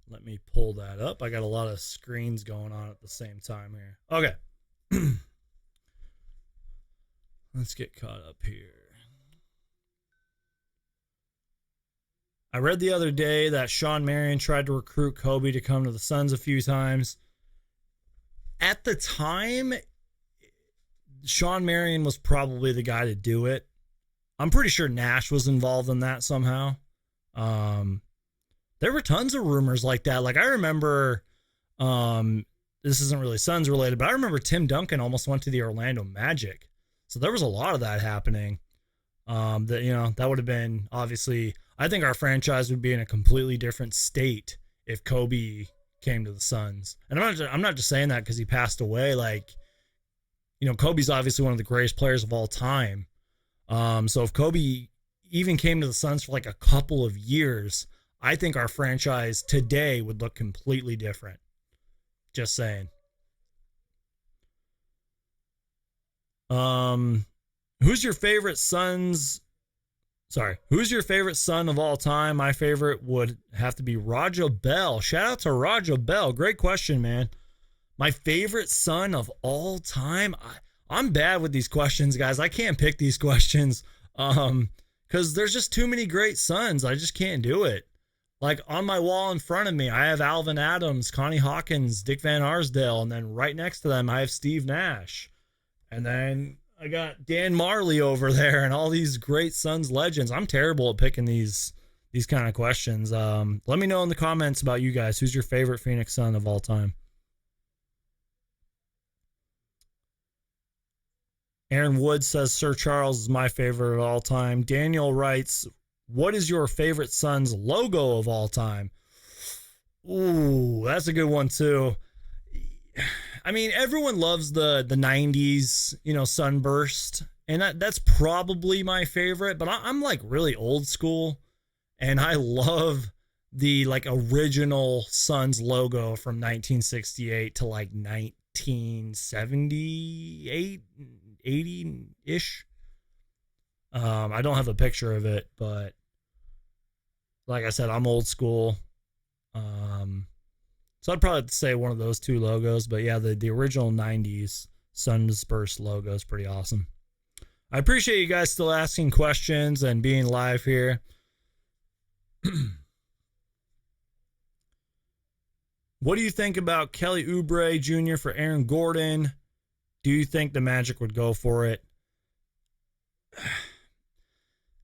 A: Let me pull that up. I got a lot of screens going on at the same time here. Okay. Let's get caught up here. I read the other day that Shawn Marion tried to recruit Kobe to come to the Suns a few times. At the time, Shawn Marion was probably the guy to do it. I'm pretty sure Nash was involved in that somehow. There were tons of rumors like that. Like I remember, this isn't really Suns related, but I remember Tim Duncan almost went to the Orlando Magic. So there was a lot of that happening. That would have been obviously. I think our franchise would be in a completely different state if Kobe came to the Suns. And I'm not just saying that because he passed away. Like, Kobe's obviously one of the greatest players of all time. So if Kobe even came to the Suns for like a couple of years, I think our franchise today would look completely different. Just saying. Who's your favorite Suns? Sorry, who's your favorite Sun of all time? My favorite would have to be Raja Bell. Shout out to Raja Bell. Great question, man. My favorite Sun of all time? I'm bad with these questions, guys. I can't pick these questions because there's just too many great Suns. I just can't do it. Like on my wall in front of me, I have Alvin Adams, Connie Hawkins, Dick Van Arsdale, and then right next to them, I have Steve Nash. And then I got Dan Marley over there and all these great Suns legends. I'm terrible at picking these kind of questions. Let me know in the comments about you guys. Who's your favorite Phoenix Sun of all time? Aaron Wood says Sir Charles is my favorite of all time. Daniel writes, what is your favorite Suns logo of all time? Ooh, that's a good one too. I mean, everyone loves the 90s, sunburst, and that's probably my favorite, but I'm like really old school, and I love the like original Suns logo from 1968 to like 1978, 80-ish. I don't have a picture of it, but like I said, I'm old school. So I'd probably say one of those two logos, but yeah, the original 90s Sunsburst logo is pretty awesome. I appreciate you guys still asking questions and being live here. What do you think about Kelly Oubre Jr. for Aaron Gordon? Do you think the Magic would go for it?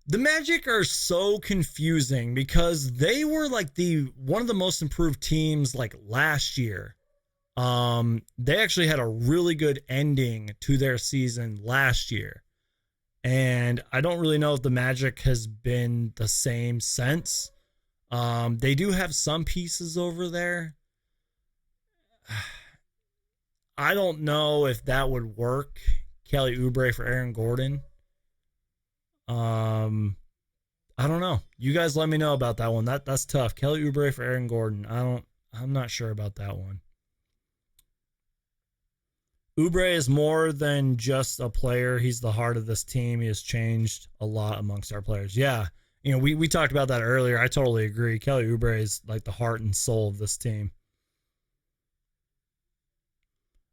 A: The Magic are so confusing because they were like one of the most improved teams like last year. They actually had a really good ending to their season last year. And I don't really know if the Magic has been the same since. They do have some pieces over there. I don't know if that would work. Kelly Oubre for Aaron Gordon. I don't know. You guys let me know about that one. That's tough. Kelly Oubre for Aaron Gordon. I'm not sure about that one. Oubre is more than just a player. He's the heart of this team. He has changed a lot amongst our players. Yeah. We talked about that earlier. I totally agree. Kelly Oubre is like the heart and soul of this team.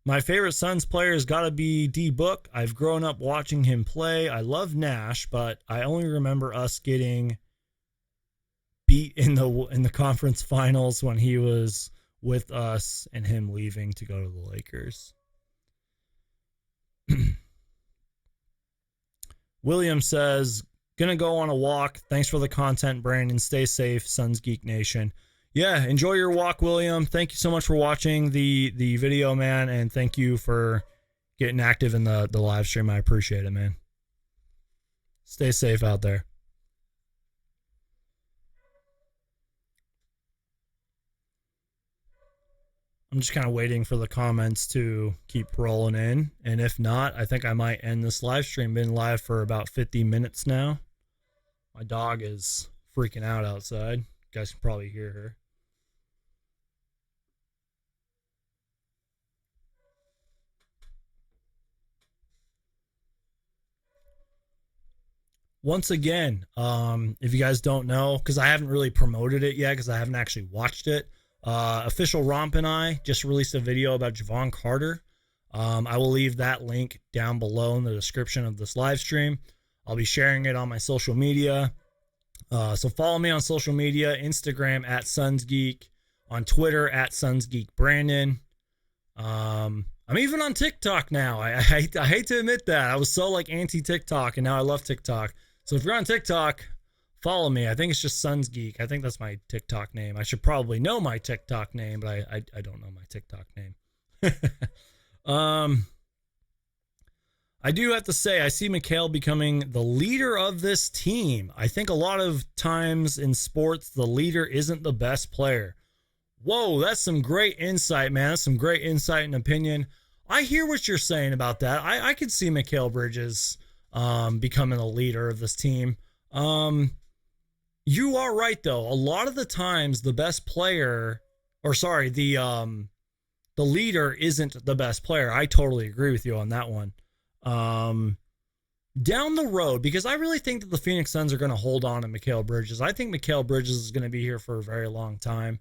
A: My favorite Suns player has got to be D Book. I've grown up watching him play. I love Nash, but I only remember us getting beat in the conference finals when he was with us and him leaving to go to the Lakers. William says, gonna go on a walk. Thanks for the content, Brandon. Stay safe, Suns Geek Nation. Yeah, enjoy your walk, William. Thank you so much for watching the video, man, and thank you for getting active in the live stream. I appreciate it, man. Stay safe out there. I'm just kind of waiting for the comments to keep rolling in, and if not, I think I might end this live stream. Been live for about 50 minutes now. My dog is freaking out outside. You guys can probably hear her. Once again, if you guys don't know, because I haven't really promoted it yet, because I haven't actually watched it, Official Romp and I just released a video about Javon Carter. I will leave that link down below in the description of this live stream. I'll be sharing it on my social media. So follow me on social media, Instagram at SonsGeek, on Twitter at SonsGeekBrandon. I'm even on TikTok now. I hate to admit that. I was so like anti-TikTok, and now I love TikTok. So if you're on TikTok, follow me. I think it's just SonsGeek. I think that's my TikTok name. I should probably know my TikTok name, but I don't know my TikTok name. I do have to say, I see Mikhail becoming the leader of this team. I think a lot of times in sports, the leader isn't the best player. Whoa, that's some great insight, man. That's some great insight and opinion. I hear what you're saying about that. I could see Mikal Bridges becoming a leader of this team. You are right, though. A lot of the times, the best player, or sorry, the leader isn't the best player. I totally agree with you on that one. Down the road, because I really think that the Phoenix Suns are going to hold on to Mikal Bridges. I think Mikal Bridges is going to be here for a very long time.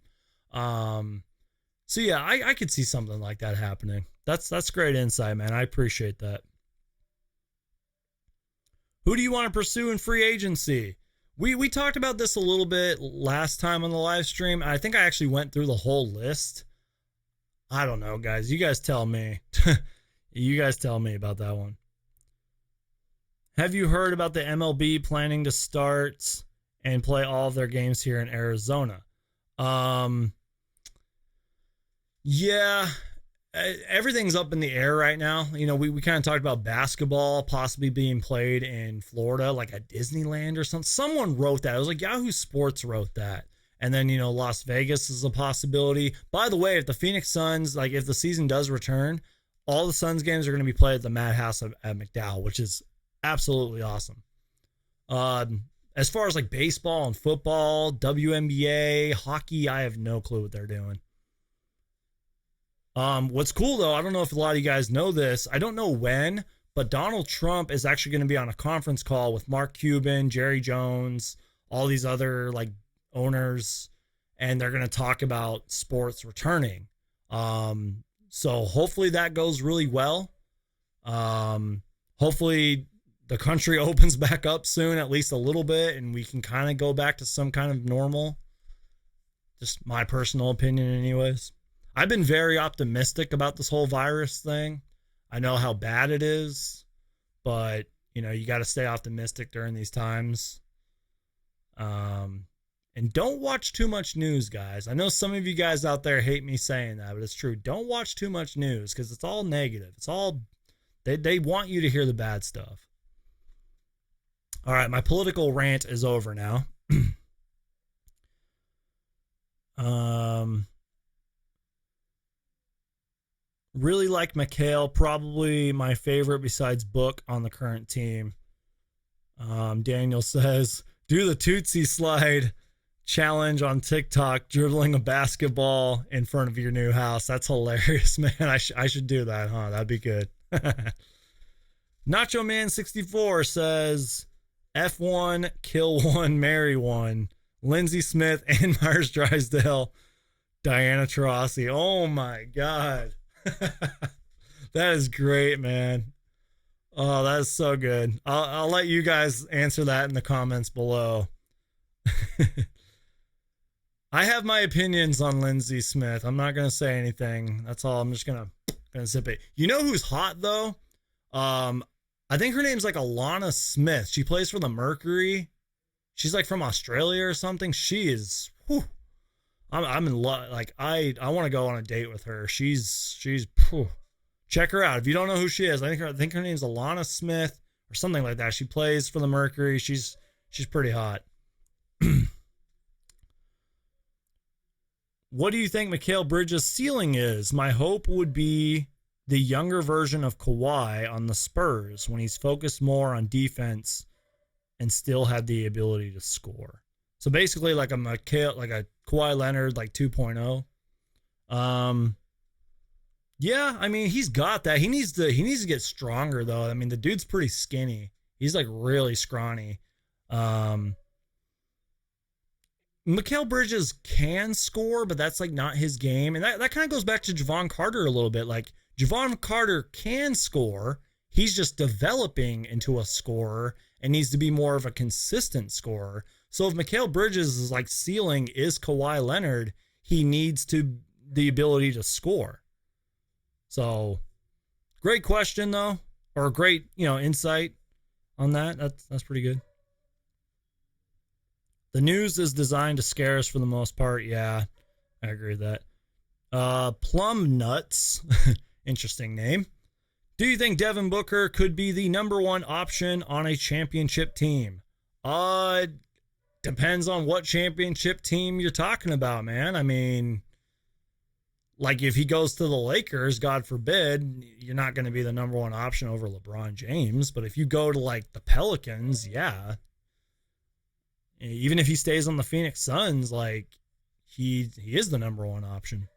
A: So yeah, I could see something like that happening. That's great insight, man. I appreciate that. Who do you want to pursue in free agency? We talked about this a little bit last time on the live stream. I think I actually went through the whole list. I don't know, guys. You guys tell me. You guys tell me about that one. Have you heard about the MLB planning to start and play all of their games here in Arizona? Yeah, everything's up in the air right now. You know, we kind of talked about basketball possibly being played in Florida, like at Disneyland or something. Someone wrote that. It was like Yahoo Sports wrote that. And then, you know, Las Vegas is a possibility. By the way, if the Phoenix Suns, like if the season does return, all the Suns games are going to be played at the Madhouse at McDowell, which is absolutely awesome. As far as like baseball and football, WNBA, hockey, I have no clue what they're doing. What's cool though, I don't know if a lot of you guys know this. I don't know when, but Donald Trump is actually going to be on a conference call with Mark Cuban, Jerry Jones, all these other like owners, and they're going to talk about sports returning. So hopefully that goes really well. Hopefully the country opens back up soon, at least a little bit, and we can kind of go back to some kind of normal. Just my personal opinion anyways. I've been very optimistic about this whole virus thing. I know how bad it is, but you know, you got to stay optimistic during these times. And don't watch too much news, guys. I know some of you guys out there hate me saying that, but it's true. Don't watch too much news because it's all negative. It's all, they want you to hear the bad stuff. All right, my political rant is over now. Really like Mikal, probably my favorite besides Book on the current team. Daniel says, do the Tootsie Slide challenge on TikTok, dribbling a basketball in front of your new house. That's hilarious, man. I should do that, huh? That'd be good. Nacho Man 64 says, F1, kill one, marry one. Lindsey Smith and Myers Drysdale, Diana Taurasi. Oh my God. That is great, man. Oh, that is so good. I'll let you guys answer that in the comments below. I have my opinions on Lindsey Smith. I'm not gonna say anything. That's all. I'm just gonna zip it. You know who's hot though? I think her name's like Alana Smith. She plays for the Mercury. She's like from Australia or something. She is. Whew, I'm in love. Like I want to go on a date with her. She's. Whew. Check her out if you don't know who she is. I think her name's Alana Smith or something like that. She plays for the Mercury. She's pretty hot. What do you think Mikal Bridges' ceiling is? My hope would be the younger version of Kawhi on the Spurs when he's focused more on defense and still had the ability to score. So basically like a Kawhi Leonard like 2.0. Yeah, I mean, he's got that. He needs to get stronger though. I mean, the dude's pretty skinny. He's like really scrawny. Um, Mikal Bridges can score, but that's like not his game. And that kind of goes back to Javon Carter a little bit. Like Javon Carter can score. He's just developing into a scorer and needs to be more of a consistent scorer. So if Mikal Bridges' like ceiling is Kawhi Leonard, he needs the ability to score. So great question though, or great, insight on that. That's pretty good. The news is designed to scare us for the most part. Yeah, I agree with that. Plum Nuts, interesting name. Do you think Devin Booker could be the number one option on a championship team? Depends on what championship team you're talking about, man. I mean, like if he goes to the Lakers, God forbid, you're not going to be the number one option over LeBron James. But if you go to like the Pelicans, yeah. Even if he stays on the Phoenix Suns, like he is the number one option.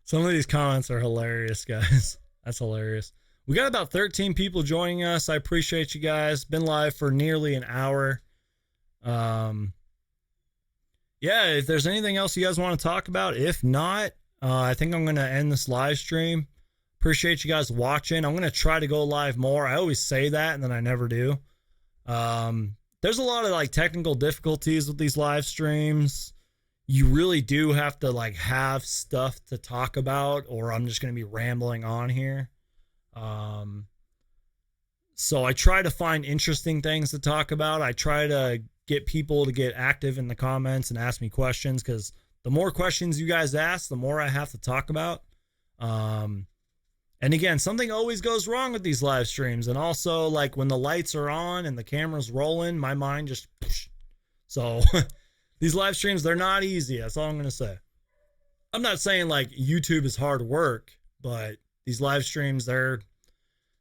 A: Some of these comments are hilarious, guys. That's hilarious. We got about 13 people joining us. I appreciate you guys. Been live for nearly an hour. Yeah, if there's anything else you guys want to talk about, if not, I think I'm going to end this live stream. Appreciate you guys watching. I'm going to try to go live more. I always say that, and then I never do. There's a lot of like technical difficulties with these live streams. You really do have to like have stuff to talk about, or I'm just going to be rambling on here. So I try to find interesting things to talk about. I try to get people to get active in the comments and ask me questions, because the more questions you guys ask, the more I have to talk about. And again, something always goes wrong with these live streams. And also, like when the lights are on and the camera's rolling, my mind just... So these live streams, they're not easy. That's all I'm going to say. I'm not saying like YouTube is hard work, but these live streams, they're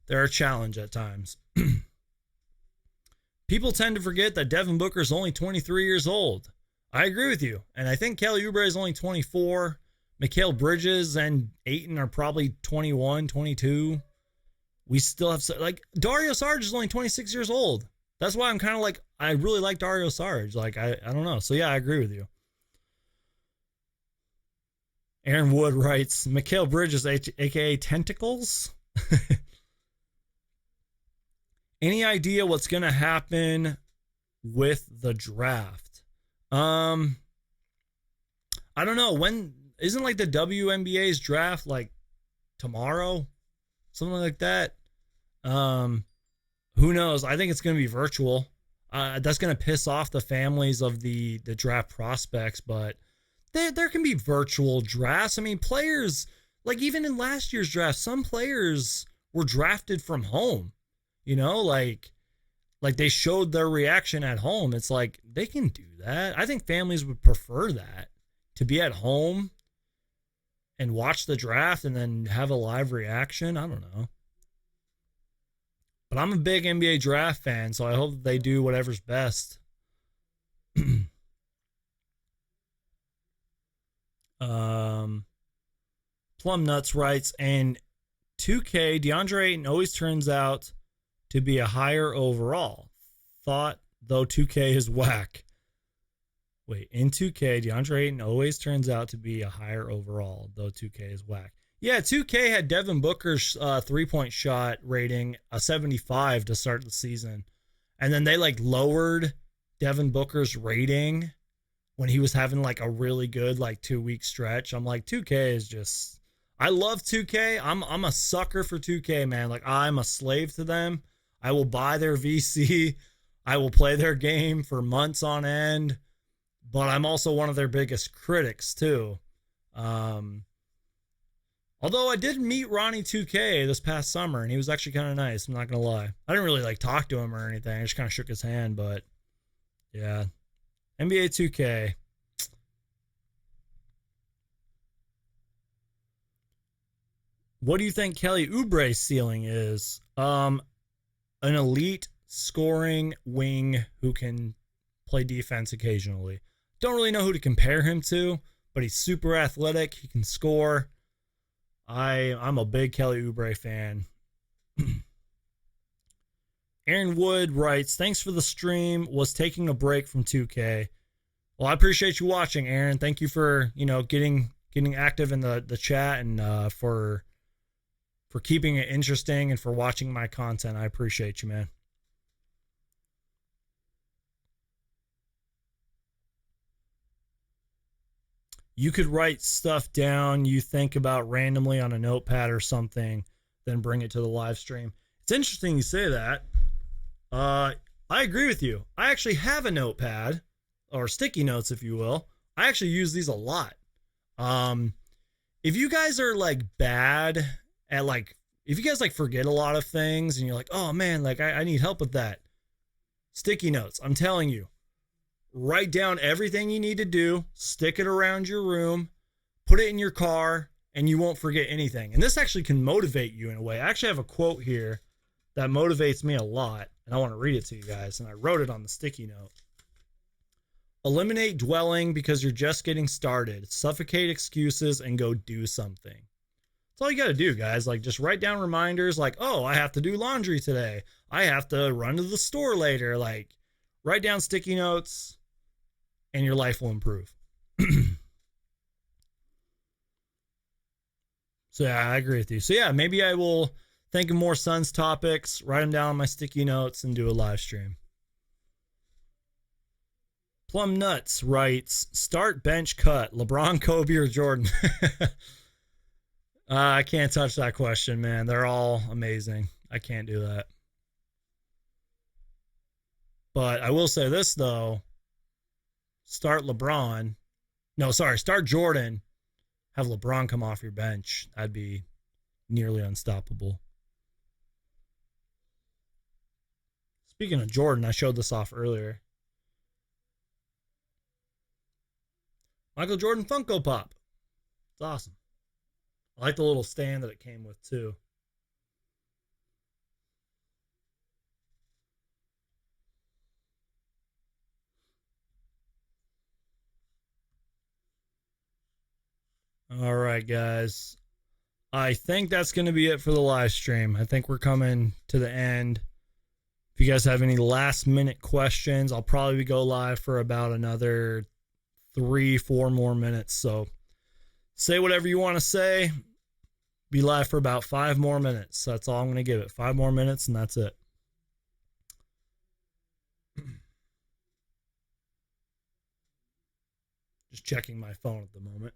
A: a challenge at times. People tend to forget that Devin Booker is only 23 years old. I agree with you. And I think Kelly Oubre is only 24. Mikal Bridges and Ayton are probably 21, 22. We still have, like, Daario Sarge is only 26 years old. That's why I'm kind of like, I really like Daario Sarge. Like, I don't know. So, yeah, I agree with you. Aaron Wood writes, Mikal Bridges, a.k.a. Tentacles. Any idea what's going to happen with the draft? I don't know. When isn't like the WNBA's draft like tomorrow? Something like that. Who knows? I think it's going to be virtual. That's going to piss off the families of the draft prospects, but there can be virtual drafts. I mean, players, like even in last year's draft, some players were drafted from home. Like they showed their reaction at home. It's like they can do that. I think families would prefer that, to be at home and watch the draft and then have a live reaction. I don't know. But I'm a big NBA draft fan, so I hope that they do whatever's best. Plum Nuts writes, and 2K, DeAndre Ayton always turns out to be a higher overall. Thought, though 2K is whack. Wait, in 2K, DeAndre Ayton always turns out to be a higher overall, though 2K is whack. Yeah, 2K had Devin Booker's three-point shot rating a 75 to start the season. And then they like lowered Devin Booker's rating when he was having like a really good like 2-week stretch. I'm like, 2K is just... I love 2K. I'm a sucker for 2K, man. Like, I'm a slave to them. I will buy their VC. I will play their game for months on end. But I'm also one of their biggest critics, too. Although I did meet Ronnie 2K this past summer, and he was actually kind of nice. I'm not going to lie. I didn't really, like, talk to him or anything. I just kind of shook his hand, but, yeah. NBA 2K. What do you think Kelly Oubre's ceiling is? An elite scoring wing who can play defense occasionally. Don't really know who to compare him to, but he's super athletic. He can score. I'm a big Kelly Oubre fan. Aaron Wood writes, thanks for the stream. Was taking a break from 2K. Well, I appreciate you watching, Aaron. Thank you for, getting active in the chat and for keeping it interesting and for watching my content. I appreciate you, man. You could write stuff down you think about randomly on a notepad or something, then bring it to the live stream. It's interesting you say that. I agree with you. I actually have a notepad, or sticky notes, if you will. I actually use these a lot. If you guys are like bad at if you guys like forget a lot of things and you're like, oh man, like I need help with that. Sticky notes, I'm telling you. Write down everything you need to do, stick it around your room, put it in your car, and you won't forget anything. And this actually can motivate you in a way. I actually have a quote here that motivates me a lot, and I want to read it to you guys, and I wrote it on the sticky note. Eliminate dwelling because you're just getting started. Suffocate excuses and go do something. That's all you got to do, guys. Like, just write down reminders like, oh, I have to do laundry today. I have to run to the store later. Like, write down sticky notes and your life will improve. So yeah, I agree with you. So yeah, maybe I will think of more Suns topics, write them down on my sticky notes, and do a live stream. Plum Nuts writes, start, bench, cut, LeBron, Kobe, or Jordan? I can't touch that question, man. They're all amazing. I can't do that. But I will say this, though. Start LeBron. No, sorry. Start Jordan. Have LeBron come off your bench. That'd be nearly unstoppable. Speaking of Jordan, I showed this off earlier. Michael Jordan Funko Pop. It's awesome. I like the little stand that it came with, too. All right, guys. I think that's going to be it for the live stream. I think we're coming to the end. If you guys have any last minute questions, I'll probably go live for about another 3-4 more minutes. So say whatever you want to say. Be live for about 5 more minutes. That's all I'm going to give it. 5 more minutes, and that's it. Just checking my phone at the moment.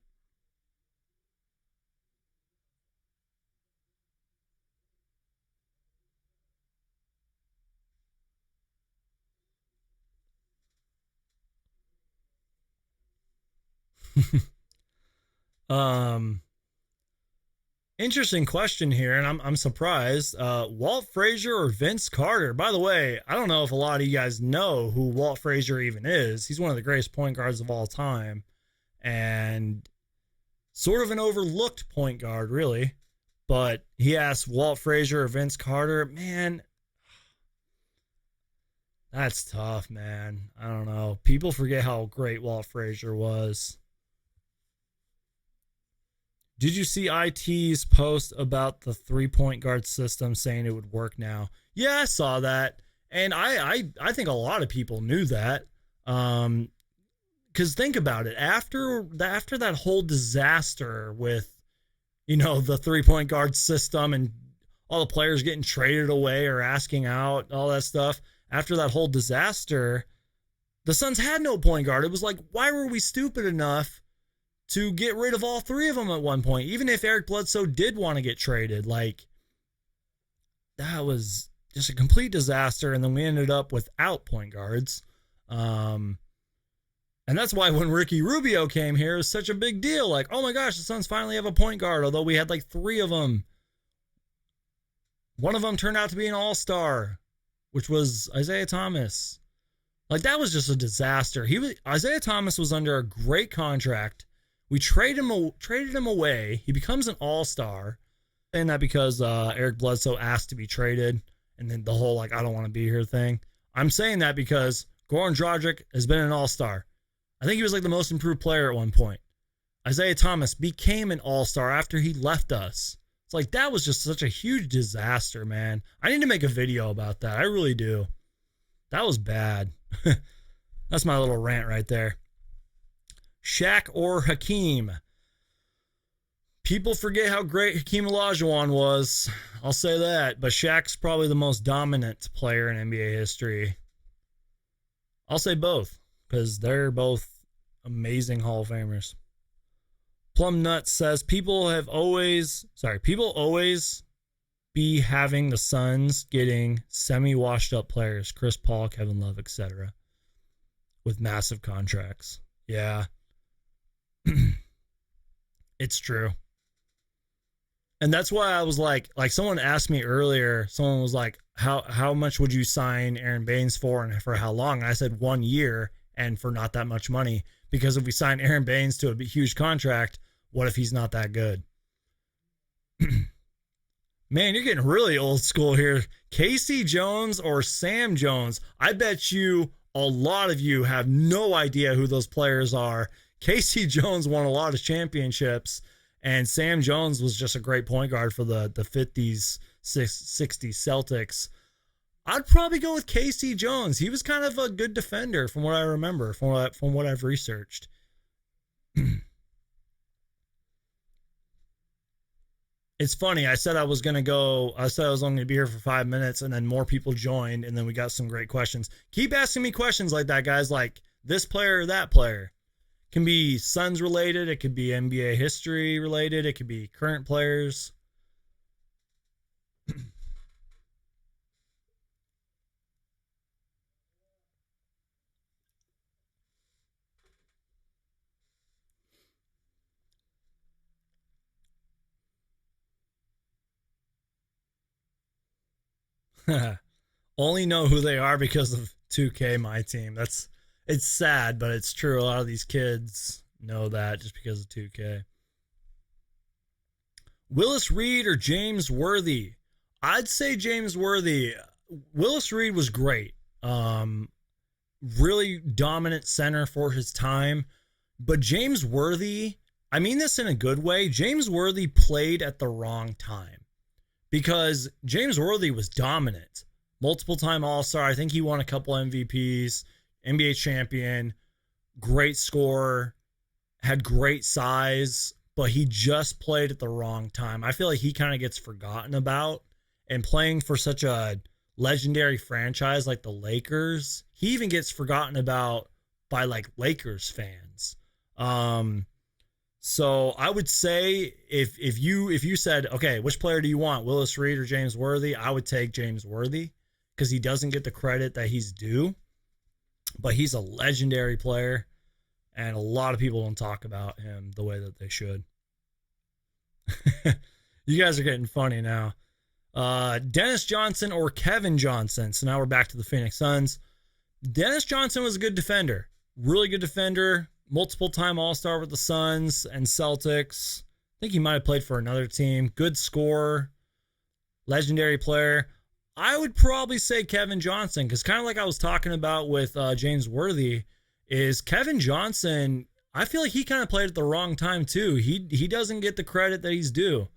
A: Interesting question here, and I'm surprised. Walt Frazier or Vince Carter? By the way, I don't know if a lot of you guys know who Walt Frazier even is. He's one of the greatest point guards of all time, and sort of an overlooked point guard, really. But he asked Walt Frazier or Vince Carter. Man, that's tough, man. I don't know. People forget how great Walt Frazier was. Did you see IT's post about the 3-point guard system saying it would work now? Yeah, I saw that. And I think a lot of people knew that. Because think about it. After that whole disaster with, the 3-point guard system and all the players getting traded away or asking out, all that stuff. After that whole disaster, the Suns had no point guard. It was like, why were we stupid enough to get rid of all 3 of them at one point? Even if Eric Bledsoe did want to get traded, like, that was just a complete disaster. And then we ended up without point guards. And that's why when Ricky Rubio came here, it was such a big deal. Like, oh my gosh, the Suns finally have a point guard, although we had like 3 of them. One of them turned out to be an all-star, which was Isaiah Thomas. Like, that was just a disaster. Isaiah Thomas was under a great contract. We traded him away. He becomes an all-star. Saying that because Eric Bledsoe asked to be traded, and then the whole, like, I don't want to be here thing. I'm saying that because Goran Dragic has been an all-star. I think he was like the most improved player at one point. Isaiah Thomas became an all-star after he left us. It's like, that was just such a huge disaster, man. I need to make a video about that. I really do. That was bad. That's my little rant right there. Shaq or Hakeem? People forget how great Hakeem Olajuwon was. I'll say that. But Shaq's probably the most dominant player in NBA history. I'll say both, because they're both amazing Hall of Famers. Plum Nuts says people always be having the Suns getting semi-washed up players, Chris Paul, Kevin Love, etc., with massive contracts. Yeah. It's true. And that's why I was like someone asked me earlier, someone was like, how much would you sign Aaron Baines for and for how long? And I said 1 year and for not that much money, because if we sign Aaron Baines to a huge contract, what if he's not that good? Man, you're getting really old school here. Casey Jones or Sam Jones? I bet you a lot of you have no idea who those players are. Casey Jones won a lot of championships, and Sam Jones was just a great point guard for the 50s, 60s Celtics. I'd probably go with Casey Jones. He was kind of a good defender from what I remember, from what I've researched. It's funny. I said I was only going to be here for 5 minutes, and then more people joined, and then we got some great questions. Keep asking me questions like that, guys, like this player or that player. It can be Suns related. It could be NBA history related. It could be current players. Only know who they are because of 2K, my team. It's sad, but it's true. A lot of these kids know that just because of 2K. Willis Reed or James Worthy? I'd say James Worthy. Willis Reed was great. Really dominant center for his time. But James Worthy, I mean this in a good way, James Worthy played at the wrong time. Because James Worthy was dominant. Multiple time All-Star. I think he won a couple MVPs. NBA champion. Great scorer. Had great size. But he just played at the wrong time. I feel like he kind of gets forgotten about. And playing for such a legendary franchise like the Lakers, he even gets forgotten about by like Lakers fans. So I would say if you said, okay, which player do you want, Willis Reed or James Worthy? I would take James Worthy because he doesn't get the credit that he's due, but he's a legendary player, and a lot of people don't talk about him the way that they should. You guys are getting funny now. Dennis Johnson or Kevin Johnson? So now we're back to the Phoenix Suns. Dennis Johnson was a good defender, really good defender. Multiple-time All-Star with the Suns and Celtics. I think he might have played for another team. Good scorer. Legendary player. I would probably say Kevin Johnson, because kind of like I was talking about with James Worthy, is Kevin Johnson, I feel like he kind of played at the wrong time too. He doesn't get the credit that he's due.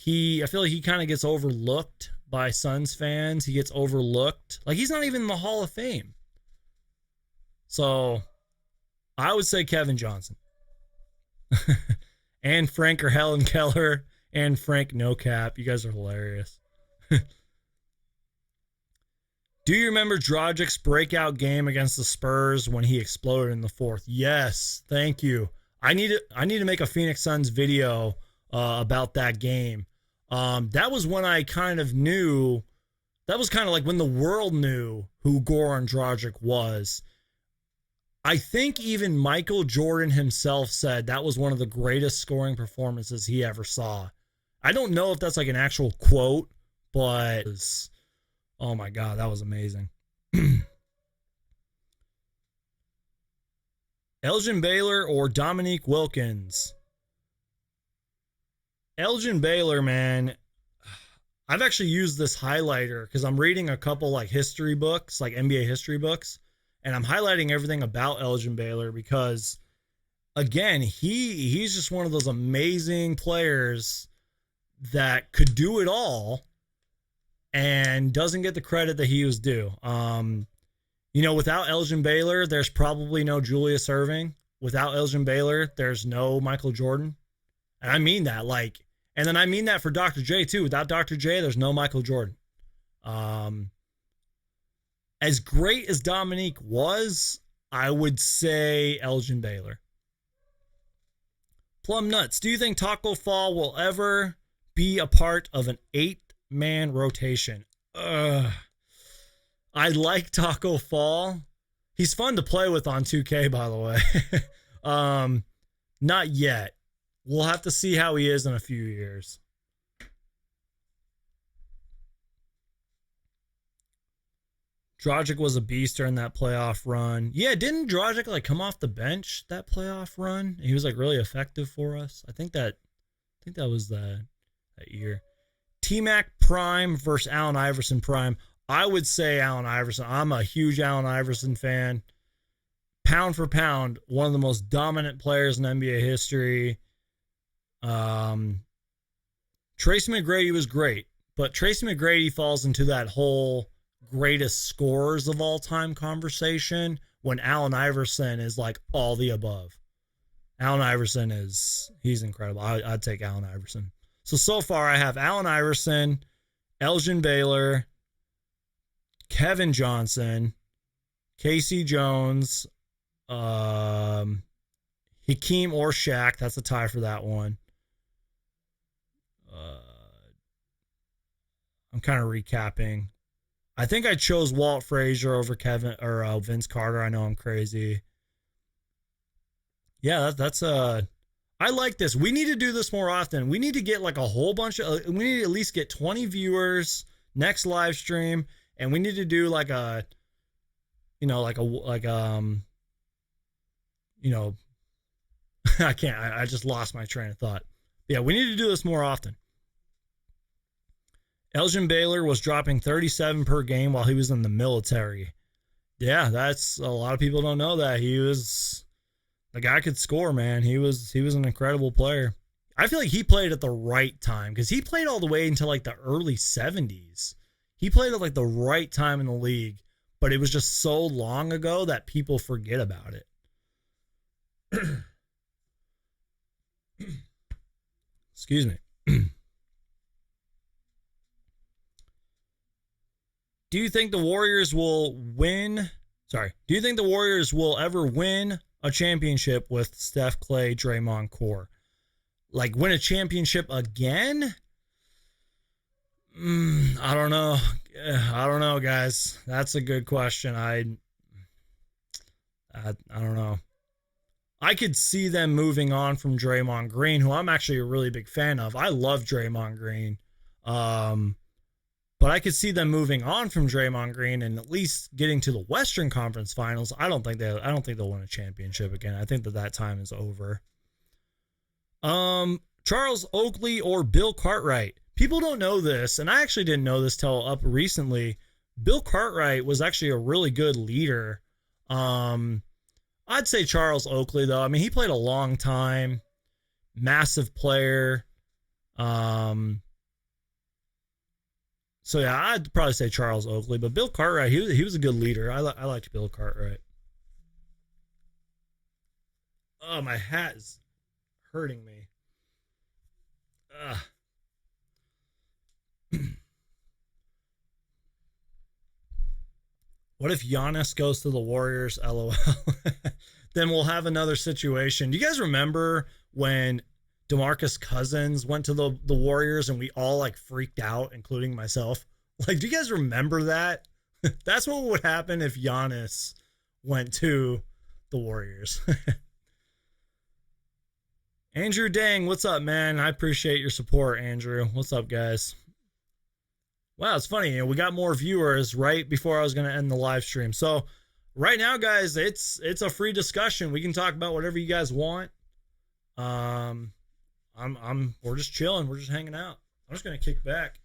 A: I feel like he kind of gets overlooked by Suns fans. He gets overlooked. Like, he's not even in the Hall of Fame. So I would say Kevin Johnson. And Frank or Helen Keller. And Frank No Cap. You guys are hilarious. Do you remember Dragic's breakout game against the Spurs when he exploded in the fourth? Yes, thank you. I need to make a Phoenix Suns video about that game. That was when I kind of knew. That was kind of like when the world knew who Goran Dragic was. I think even Michael Jordan himself said that was one of the greatest scoring performances he ever saw. I don't know if that's like an actual quote, but oh my God, that was amazing. Elgin Baylor or Dominique Wilkins? Elgin Baylor, man. I've actually used this highlighter because I'm reading a couple like history books, like NBA history books. And I'm highlighting everything about Elgin Baylor because again, he's just one of those amazing players that could do it all and doesn't get the credit that he was due. Without Elgin Baylor, there's probably no Julius Erving. Without Elgin Baylor, there's no Michael Jordan. And I mean that, and then I mean that for Dr. J too. Without Dr. J, there's no Michael Jordan. As great as Dominique was, I would say Elgin Baylor. Plum Nuts, do you think Taco Fall will ever be a part of an 8-man rotation? I like Taco Fall. He's fun to play with on 2K, by the way. Not yet. We'll have to see how he is in a few years. Dragic was a beast during that playoff run. Yeah, didn't Dragic come off the bench that playoff run? He was really effective for us. I think that was that year. T-Mac Prime versus Allen Iverson Prime. I would say Allen Iverson. I'm a huge Allen Iverson fan. Pound for pound, one of the most dominant players in NBA history. Tracy McGrady was great, but Tracy McGrady falls into that whole greatest scorers of all time conversation when Allen Iverson is all the above. Allen Iverson he's incredible. I'd take Allen Iverson. So far I have Allen Iverson, Elgin Baylor, Kevin Johnson, Casey Jones, Hakeem or Shaq. That's a tie for that one. I'm kind of recapping. I think I chose Walt Frazier over Kevin or Vince Carter. I know I'm crazy. Yeah, that's I like this. We need to do this more often. We need to get a whole bunch of. We need to at least get 20 viewers next live stream, and we need to do I can't. I just lost my train of thought. Yeah, we need to do this more often. Elgin Baylor was dropping 37 per game while he was in the military. Yeah, that's a lot of people don't know that. The guy could score, man. He was an incredible player. I feel like he played at the right time because he played all the way until the early 70s. He played at the right time in the league, but it was just so long ago that people forget about it. Excuse me. Do you think the Warriors will win? Sorry. Do you think the Warriors will ever win a championship with Steph, Clay, Draymond core? Win a championship again? I don't know. I don't know, guys. That's a good question. I don't know. I could see them moving on from Draymond Green, who I'm actually a really big fan of. I love Draymond Green. But I could see them moving on from Draymond Green and at least getting to the Western Conference Finals. I don't think they'll win a championship again. I think that time is over. Charles Oakley or Bill Cartwright. People don't know this, and I actually didn't know this till up recently. Bill Cartwright was actually a really good leader. I'd say Charles Oakley though. I mean, he played a long time, massive player. So yeah, I'd probably say Charles Oakley, but Bill Cartwright, he was a good leader. I liked Bill Cartwright. Oh, my hat is hurting me. What if Giannis goes to the Warriors? LOL. Then we'll have another situation. Do you guys remember when DeMarcus Cousins went to the Warriors and we all freaked out, including myself? Do you guys remember that? That's what would happen if Giannis went to the Warriors. Andrew Dang, what's up, man? I appreciate your support, Andrew. What's up, guys? Wow, it's funny. We got more viewers right before I was going to end the live stream. So right now, guys, it's a free discussion. We can talk about whatever you guys want. We're just chilling. We're just hanging out. I'm just going to kick back.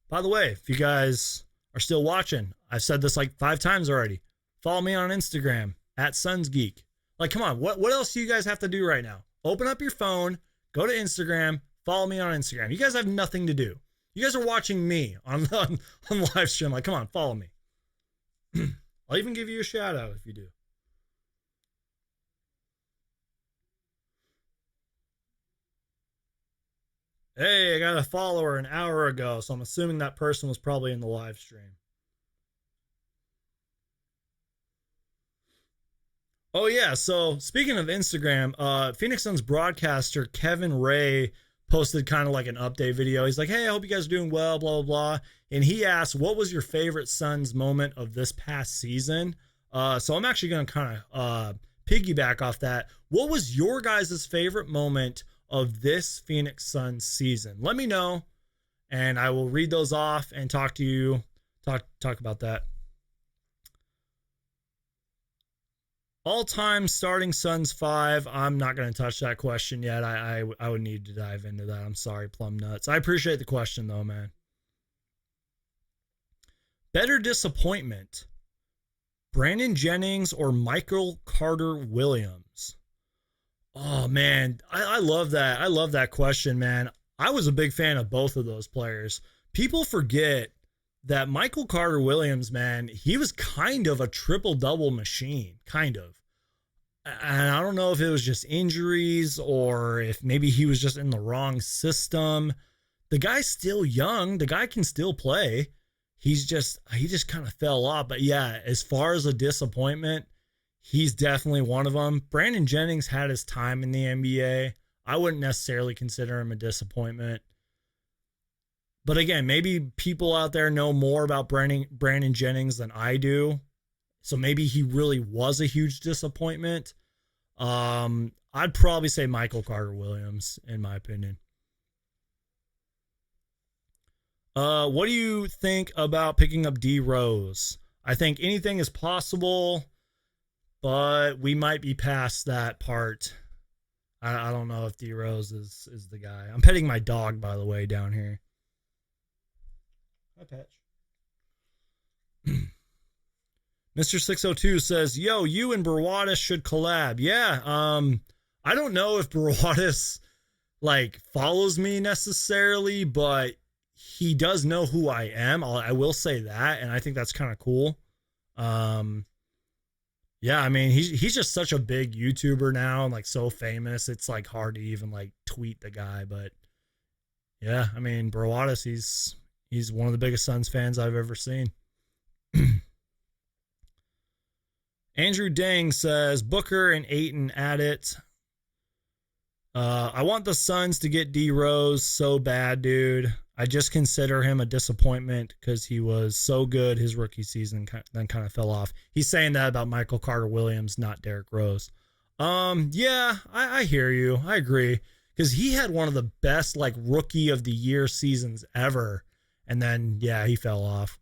A: By the way, if you guys are still watching, I've said this 5 times already. Follow me on Instagram at Suns Geek. Like, come on, what else do you guys have to do right now? Open up your phone, go to Instagram, follow me on Instagram. You guys have nothing to do. You guys are watching me on live stream. Like, come on, follow me. I'll even give you a shout out if you do. Hey, I got a follower an hour ago, so I'm assuming that person was probably in the live stream. Oh yeah, so speaking of Instagram, Phoenix Suns broadcaster Kevin Ray posted kind of like an update video. He's like, "Hey, I hope you guys are doing well, blah blah blah." And he asked, "What was your favorite Suns moment of this past season?" So I'm actually going to kind of piggyback off that. What was your guys' favorite moment of this Phoenix Suns season? Let me know, and I will read those off and talk to you. Talk about that. All-time starting Suns 5. I'm not going to touch that question yet. I would need to dive into that. I'm sorry, Plum Nuts. I appreciate the question, though, man. Better disappointment, Brandon Jennings or Michael Carter Williams? Oh, man. I love that. I love that question, man. I was a big fan of both of those players. People forget that Michael Carter Williams, man, he was kind of a triple-double machine, kind of. And I don't know if it was just injuries or if maybe he was just in the wrong system. The guy's still young. The guy can still play. He just kind of fell off. But yeah, as far as a disappointment, he's definitely one of them. Brandon Jennings had his time in the NBA. I wouldn't necessarily consider him a disappointment. But again, maybe people out there know more about Brandon Jennings than I do. So maybe he really was a huge disappointment. I'd probably say Michael Carter Williams, in my opinion. What do you think about picking up D Rose? I think anything is possible, but we might be past that part. I don't know if D Rose is the guy. I'm petting my dog, by the way, down here. Hi, Patch. Mr. 602 says, "Yo, you and Brawadis should collab." Yeah, I don't know if Brawadis like follows me necessarily, but he does know who I am. I will say that, and I think that's kind of cool. Yeah, I mean, he's just such a big YouTuber now and like so famous. It's like hard to even like tweet the guy, but yeah, I mean, Brawadis, he's one of the biggest Suns fans I've ever seen. Andrew Dang says, Booker and Ayton at it. I want the Suns to get D Rose so bad, dude. I just consider him a disappointment because he was so good his rookie season, then kind of fell off. He's saying that about Michael Carter Williams, not Derrick Rose. Yeah, I hear you. I agree. Because he had one of the best like rookie of the year seasons ever. And then, yeah, he fell off.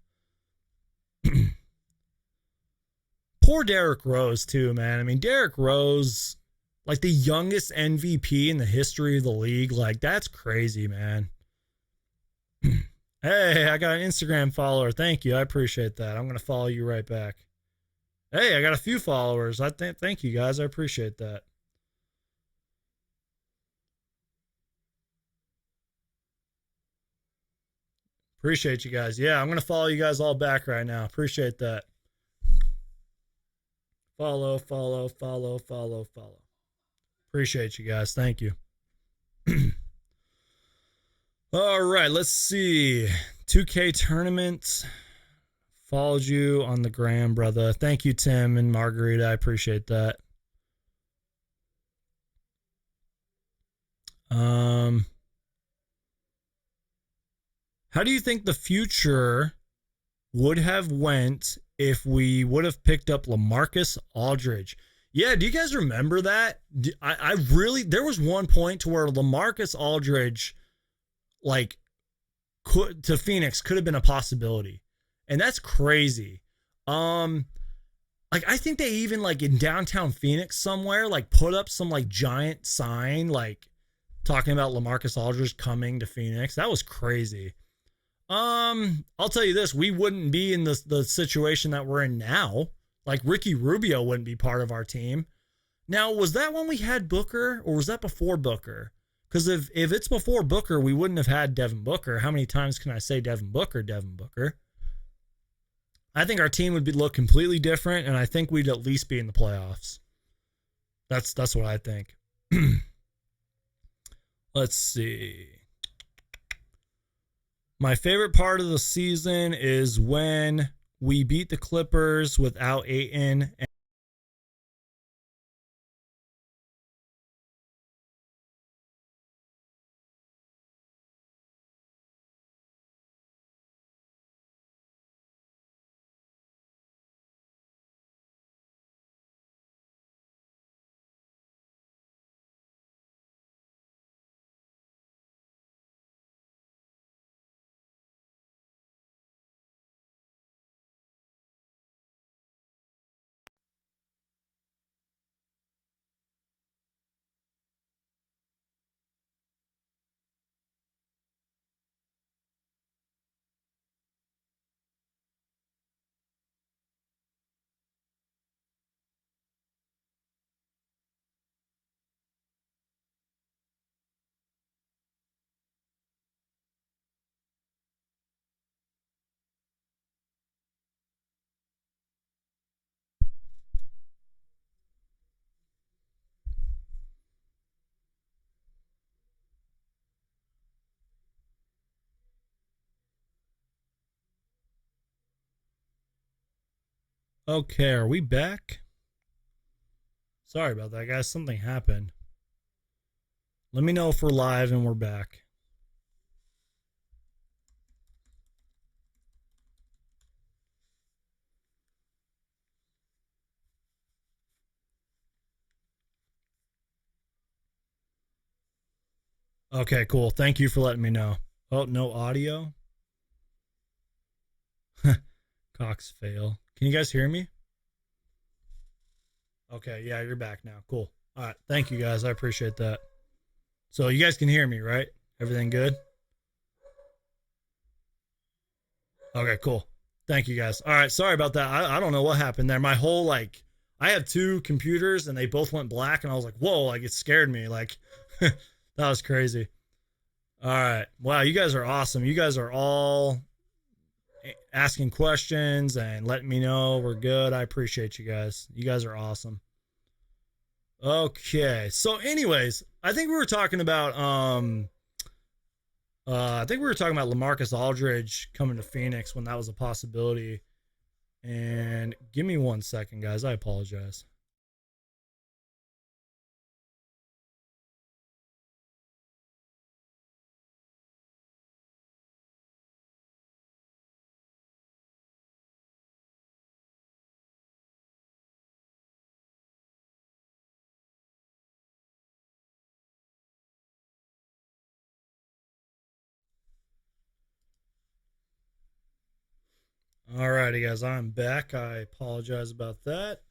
A: Poor Derrick Rose, too, man. I mean, Derrick Rose, like the youngest MVP in the history of the league. Like, that's crazy, man. Hey, I got an Instagram follower. Thank you. I appreciate that. I'm going to follow you right back. Hey, I got a few followers. Thank you, guys. I appreciate that. Appreciate you guys. Yeah, I'm going to follow you guys all back right now. Appreciate that. Follow. Appreciate you guys. Thank you. All right, let's see. 2K tournament. Followed you on the gram, brother. Thank you, Tim and Margarita. I appreciate that. How do you think the future would have went if we would have picked up LaMarcus Aldridge? Yeah, do you guys remember that? I really, there was one point to where LaMarcus Aldridge, like, to Phoenix could have been a possibility. And that's crazy. Like, I think they even, like, in downtown Phoenix somewhere, like, put up some, like, giant sign, like, talking about LaMarcus Aldridge coming to Phoenix. That was crazy. I'll tell you this, we wouldn't be in the situation that we're in now Like Ricky Rubio wouldn't be part of our team. Now, was that when we had Booker or was that before Booker? Because if it's before Booker, we wouldn't have had Devin Booker. How many times can I say Devin Booker, Devin Booker? I think our team would look completely different, and I think we'd at least be in the playoffs. That's what I think. Let's see. My favorite part of the season is when we beat the Clippers without Ayton. Okay, are we back? Sorry about that, guys. Something happened. Let me know if we're live and we're back. Okay, cool. Thank you for letting me know. Oh, no audio? Cox fail. Can you guys hear me? Okay, yeah, you're back now. Cool. All right. Thank you guys. I appreciate that. So you guys can hear me, right? Everything good? Okay, cool. Thank you guys. All right, sorry about that. I don't know what happened there. My whole I have two computers and they both went black and I was like, whoa, like it scared me. Like that was crazy. All right. Wow, you guys are awesome. You guys are all asking questions and letting me know we're good. I appreciate you guys. You guys are awesome. Okay. So anyways, I think we were talking about I think we were talking about LaMarcus Aldridge coming to Phoenix when that was a possibility. And give me 1 second, guys. I apologize. Alrighty, guys. I'm back. I apologize about that.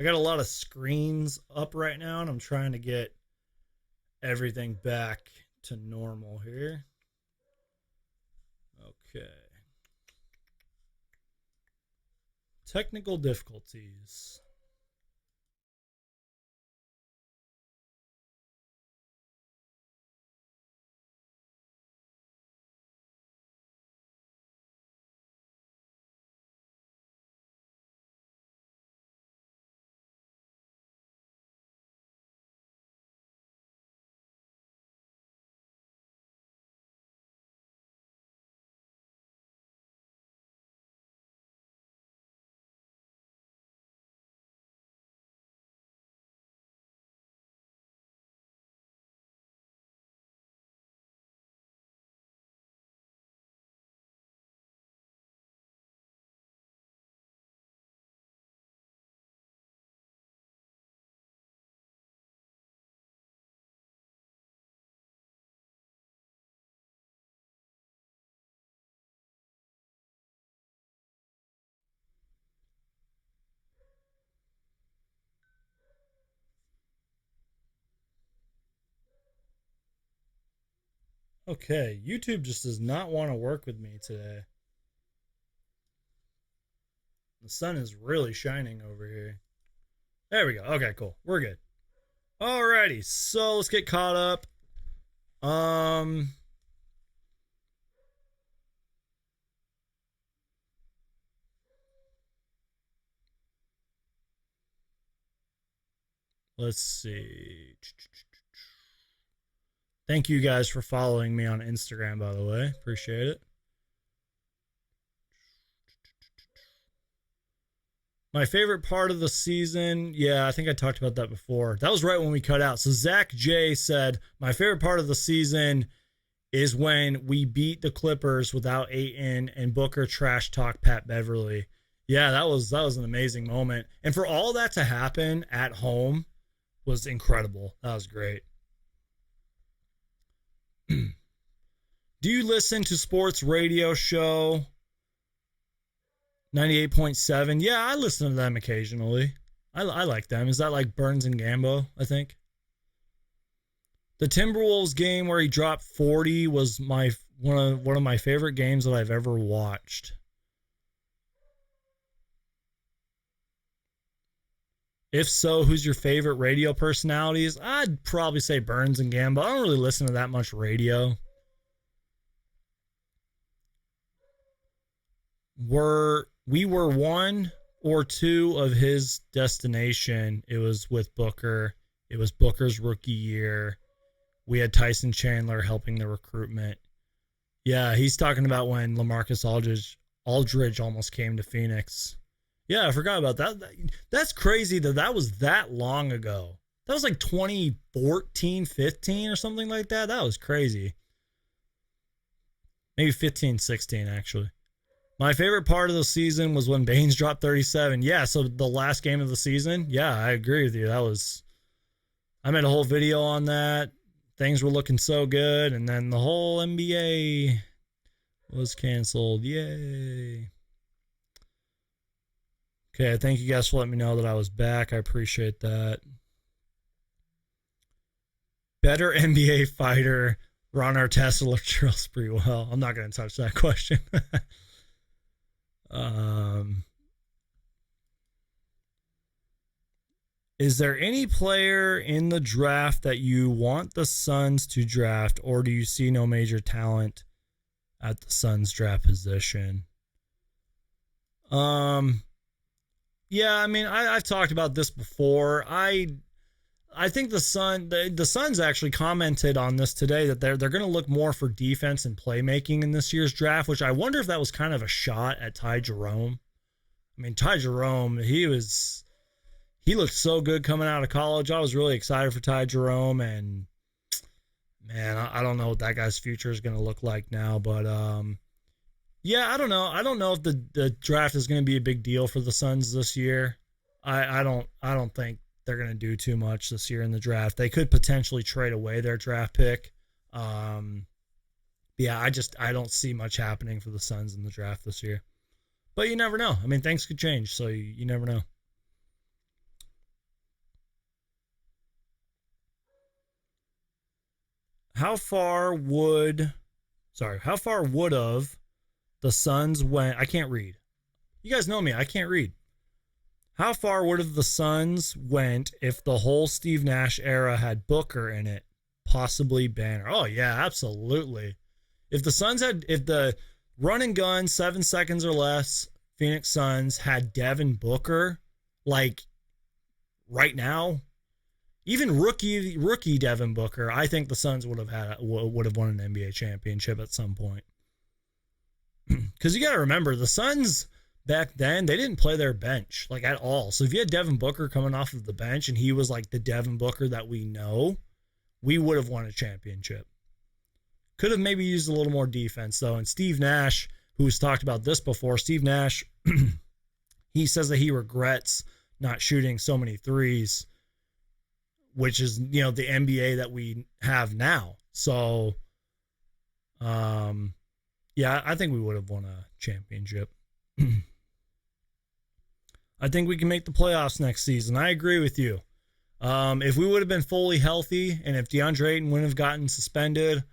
A: I got a lot of screens up right now, and I'm trying to get everything back to normal here. Okay. Technical difficulties. Okay, YouTube just does not want to work with me today. The sun is really shining over here. There we go. Okay, cool. We're good. Alrighty, so let's get caught up. Let's see. Thank you guys for following me on Instagram, by the way. Appreciate it. My favorite part of the season, yeah, I think I talked about that before. That was right when we cut out. So Zach J said, my favorite part of the season is when we beat the Clippers without Ayton and Booker trash talk Pat Beverly. Yeah, that was an amazing moment. And for all that to happen at home was incredible. That was great. Do you listen to sports radio show 98.7? Yeah, I listen to them occasionally. I like them. Is that like Burns and Gambo, I think? The Timberwolves game where he dropped 40 was one of my favorite games that I've ever watched. If so, who's your favorite radio personalities? I'd probably say Burns and Gambo. I don't really listen to that much radio. We were one or two of his destination. It was with Booker. It was Booker's rookie year. We had Tyson Chandler helping the recruitment. Yeah, he's talking about when LaMarcus Aldridge almost came to Phoenix. Yeah, I forgot about that. That's crazy that was that long ago. That was like 2014, 15 or something like that. That was crazy. Maybe 15, 16 actually. My favorite part of the season was when Baines dropped 37. Yeah, so the last game of the season. Yeah, I agree with you. I made a whole video on that. Things were looking so good, and then the whole NBA was canceled. Yay. Okay, thank you guys for letting me know that I was back. I appreciate that. Better NBA fighter, Ron Artest or Latrell Sprewell? I'm not going to touch that question. Is there any player in the draft that you want the Suns to draft, or do you see no major talent at the Suns draft position? Yeah, I mean, I've talked about this before. I think the Suns actually commented on this today that they're going to look more for defense and playmaking in this year's draft, which I wonder if that was kind of a shot at Ty Jerome. I mean, Ty Jerome, he looked so good coming out of college. I was really excited for Ty Jerome, and man, I don't know what that guy's future is going to look like now, but yeah, I don't know. I don't know if the draft is going to be a big deal for the Suns this year. I don't think they're going to do too much this year in the draft. They could potentially trade away their draft pick. Yeah, I don't see much happening for the Suns in the draft this year. But you never know. I mean, things could change, so you never know. How far would have the Suns went? I can't read. You guys know me. I can't read. How far would have the Suns went if the whole Steve Nash era had Booker in it? Possibly Banner. Oh, yeah, absolutely. If the run and gun 7 seconds or less Phoenix Suns had Devin Booker, like right now, even rookie Devin Booker, I think the Suns would have won an NBA championship at some point. Because you got to remember, the Suns back then, they didn't play their bench like at all. So if you had Devin Booker coming off of the bench and he was like the Devin Booker that we know, we would have won a championship. Could have maybe used a little more defense though. And Steve Nash, who's talked about this before, Steve Nash, he says that he regrets not shooting so many threes, which is, the NBA that we have now. So, yeah, I think we would have won a championship. I think we can make the playoffs next season. I agree with you. If we would have been fully healthy and if DeAndre Ayton wouldn't have gotten suspended,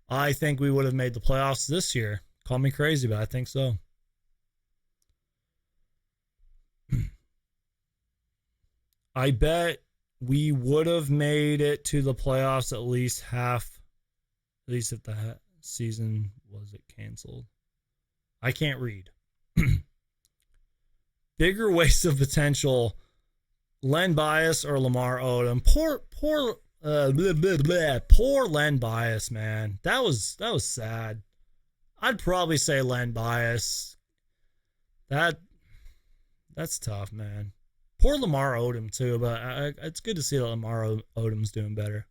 A: I think we would have made the playoffs this year. Call me crazy, but I think so. I bet we would have made it to the playoffs at least if the season wasn't canceled. I can't read. Bigger waste of potential, Len Bias or Lamar Odom. Poor Len Bias, man. That was sad. I'd probably say Len Bias. That's tough, man. Poor Lamar Odom too, but it's good to see that Lamar Odom's doing better.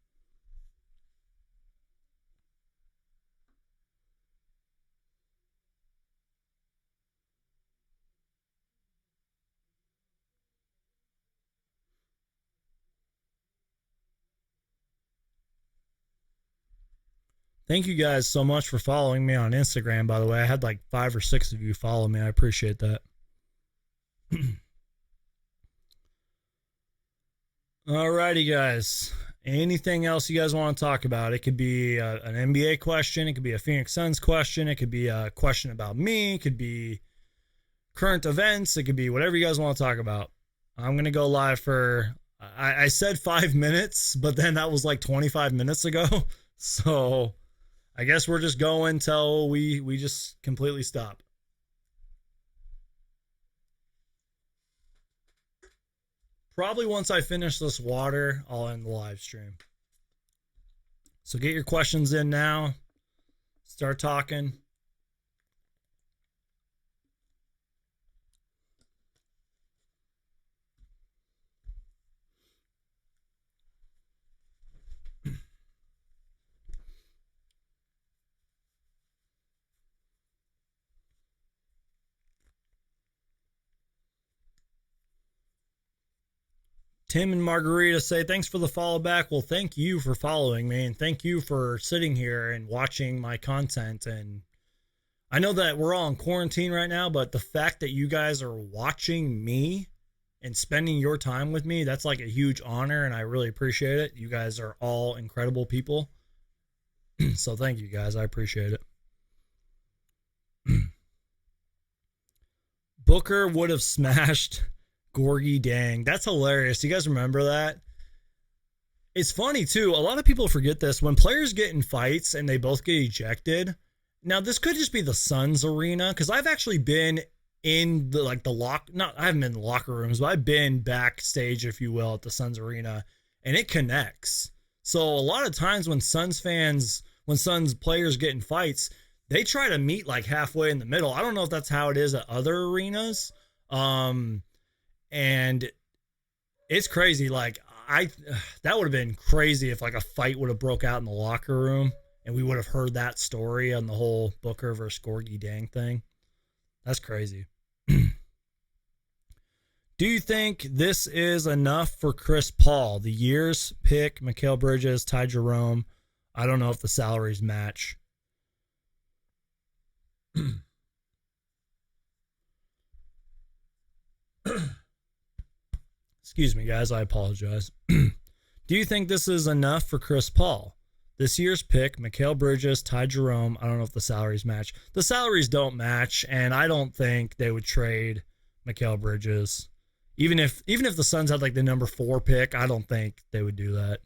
A: Thank you guys so much for following me on Instagram, by the way. I had like 5 or 6 of you follow me. I appreciate that. Alrighty, guys. Anything else you guys want to talk about? It could be an NBA question. It could be a Phoenix Suns question. It could be a question about me. It could be current events. It could be whatever you guys want to talk about. I'm going to go live for, I said 5 minutes, but then that was like 25 minutes ago. So I guess we're just going till we just completely stop. Probably once I finish this water, I'll end the live stream. So get your questions in now. Start talking. Tim and Margarita say, thanks for the follow back. Well, thank you for following me, and thank you for sitting here and watching my content. And I know that we're all in quarantine right now, but the fact that you guys are watching me and spending your time with me, that's like a huge honor, and I really appreciate it. You guys are all incredible people. So thank you guys. I appreciate it. Booker would have smashed Gorgie Dang. That's hilarious. Do you guys remember that? It's funny too. A lot of people forget this. When players get in fights and they both get ejected. Now this could just be the Suns arena, because I've actually been in the I haven't been in the locker rooms, but I've been backstage, if you will, at the Suns arena, and it connects. So a lot of times when Suns players get in fights, they try to meet like halfway in the middle. I don't know if that's how it is at other arenas. And it's crazy. Like that would have been crazy if like a fight would have broke out in the locker room and we would have heard that story on the whole Booker versus Gorgie Dang thing. That's crazy. Do you think this is enough for Chris Paul? The years pick, Mikal Bridges, Ty Jerome. I don't know if the salaries match. Excuse me, guys. I apologize. Do you think this is enough for Chris Paul? This year's pick, Mikal Bridges, Ty Jerome. I don't know if the salaries match. The salaries don't match, and I don't think they would trade Mikal Bridges. Even if the Suns had like the number 4 pick, I don't think they would do that.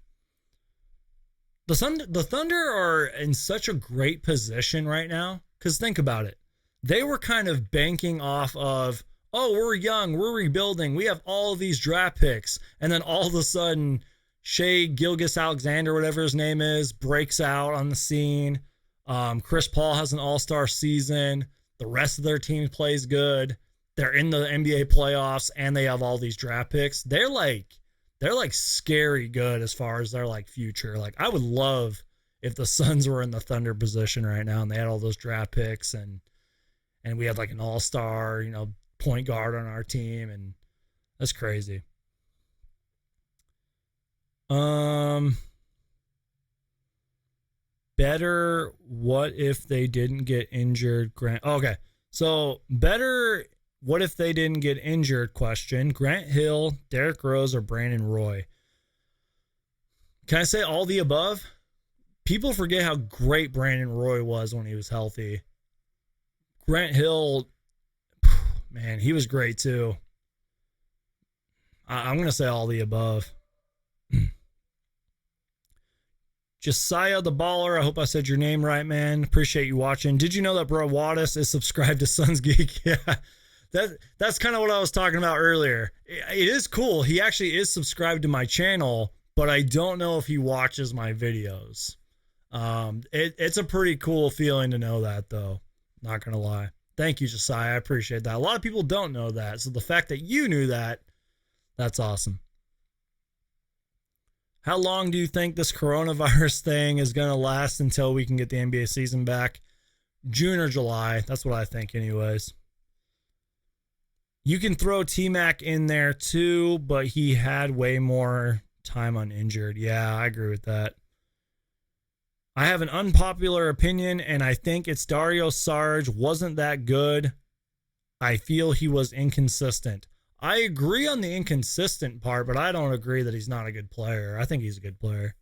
A: The Thunder are in such a great position right now, because think about it. They were kind of banking off of, oh, we're young, we're rebuilding, we have all these draft picks, and then all of a sudden, Shai Gilgeous-Alexander, whatever his name is, breaks out on the scene. Chris Paul has an all-star season. The rest of their team plays good. They're in the NBA playoffs, and they have all these draft picks. They're like scary good as far as their like future. Like I would love if the Suns were in the Thunder position right now and they had all those draft picks and we had like an all-star, point guard on our team, and that's crazy. Better what if they didn't get injured? Grant. Okay. So better what if they didn't get injured question. Grant Hill, Derrick Rose, or Brandon Roy? Can I say all the above? People forget how great Brandon Roy was when he was healthy. Grant Hill, man, he was great too. I'm going to say all the above. Josiah the Baller, I hope I said your name right, man. Appreciate you watching. Did you know that Bro Wattis is subscribed to Sons Geek? Yeah, that's kind of what I was talking about earlier. It is cool. He actually is subscribed to my channel, but I don't know if he watches my videos. It's a pretty cool feeling to know that, though. Not going to lie. Thank you, Josiah. I appreciate that. A lot of people don't know that. So the fact that you knew that, that's awesome. How long do you think this coronavirus thing is going to last until we can get the NBA season back? June or July. That's what I think anyways. You can throw T-Mac in there too, but he had way more time uninjured. Yeah, I agree with that. I have an unpopular opinion, and I think it's Daario Sarge wasn't that good. I feel he was inconsistent. I agree on the inconsistent part, but I don't agree that he's not a good player. I think he's a good player.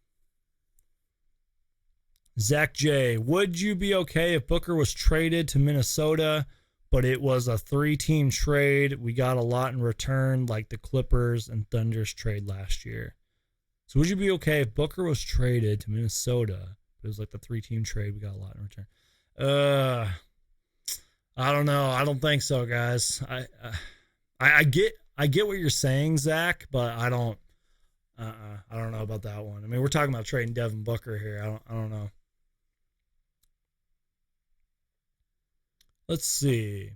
A: Zach J. Would you be okay if Booker was traded to Minnesota, but it was a 3-team trade? We got a lot in return, like the Clippers and Thunder's trade last year. So would you be okay if Booker was traded to Minnesota, but it was like the 3-team trade? We got a lot in return. I don't know. I don't think so, guys. I get what you're saying, Zach, but I don't know about that one. I mean, we're talking about trading Devin Booker here. I don't know. Let's see.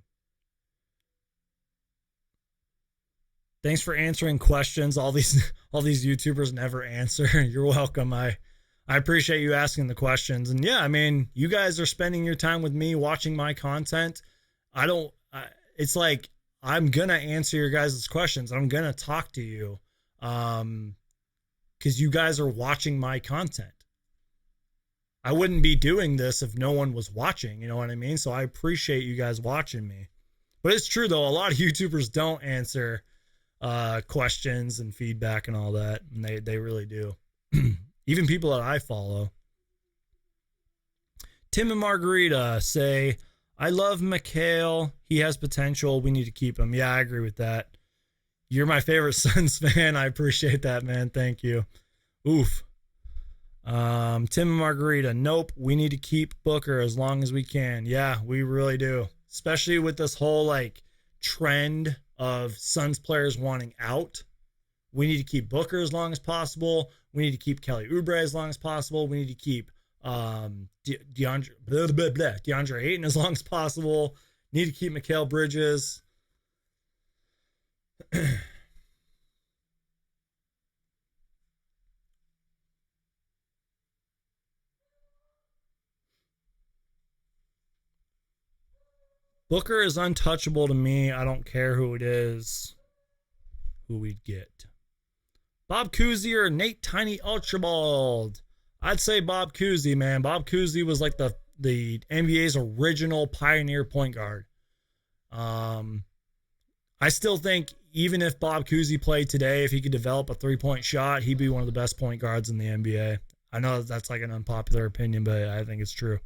A: Thanks for answering questions. All these YouTubers never answer. You're welcome. I appreciate you asking the questions. And yeah, I mean, you guys are spending your time with me watching my content. It's like, I'm going to answer your guys' questions. I'm going to talk to you because you guys are watching my content. I wouldn't be doing this if no one was watching, you know what I mean? So I appreciate you guys watching me. But it's true, though. A lot of YouTubers don't answer questions and feedback and all that, and they really do. Even people that I follow. Tim and Margarita say, I love Mikhail. He has potential. We need to keep him. Yeah, I agree with that. You're my favorite Suns fan. I appreciate that, man. Thank you. Oof. Tim and Margarita. Nope. We need to keep Booker as long as we can. Yeah, we really do. Especially with this whole like trend of Suns players wanting out. We need to keep Booker as long as possible. We need to keep Kelly Oubre as long as possible. We need to keep DeAndre Ayton as long as possible. Need to keep Mikal Bridges. Booker is untouchable to me. I don't care who it is, who we'd get. Bob Cousy or Nate Tiny Ultrabald? I'd say Bob Cousy, man. Bob Cousy was like the NBA's original pioneer point guard. I still think even if Bob Cousy played today, if he could develop a three-point shot, he'd be one of the best point guards in the NBA. I know that's like an unpopular opinion, but I think it's true.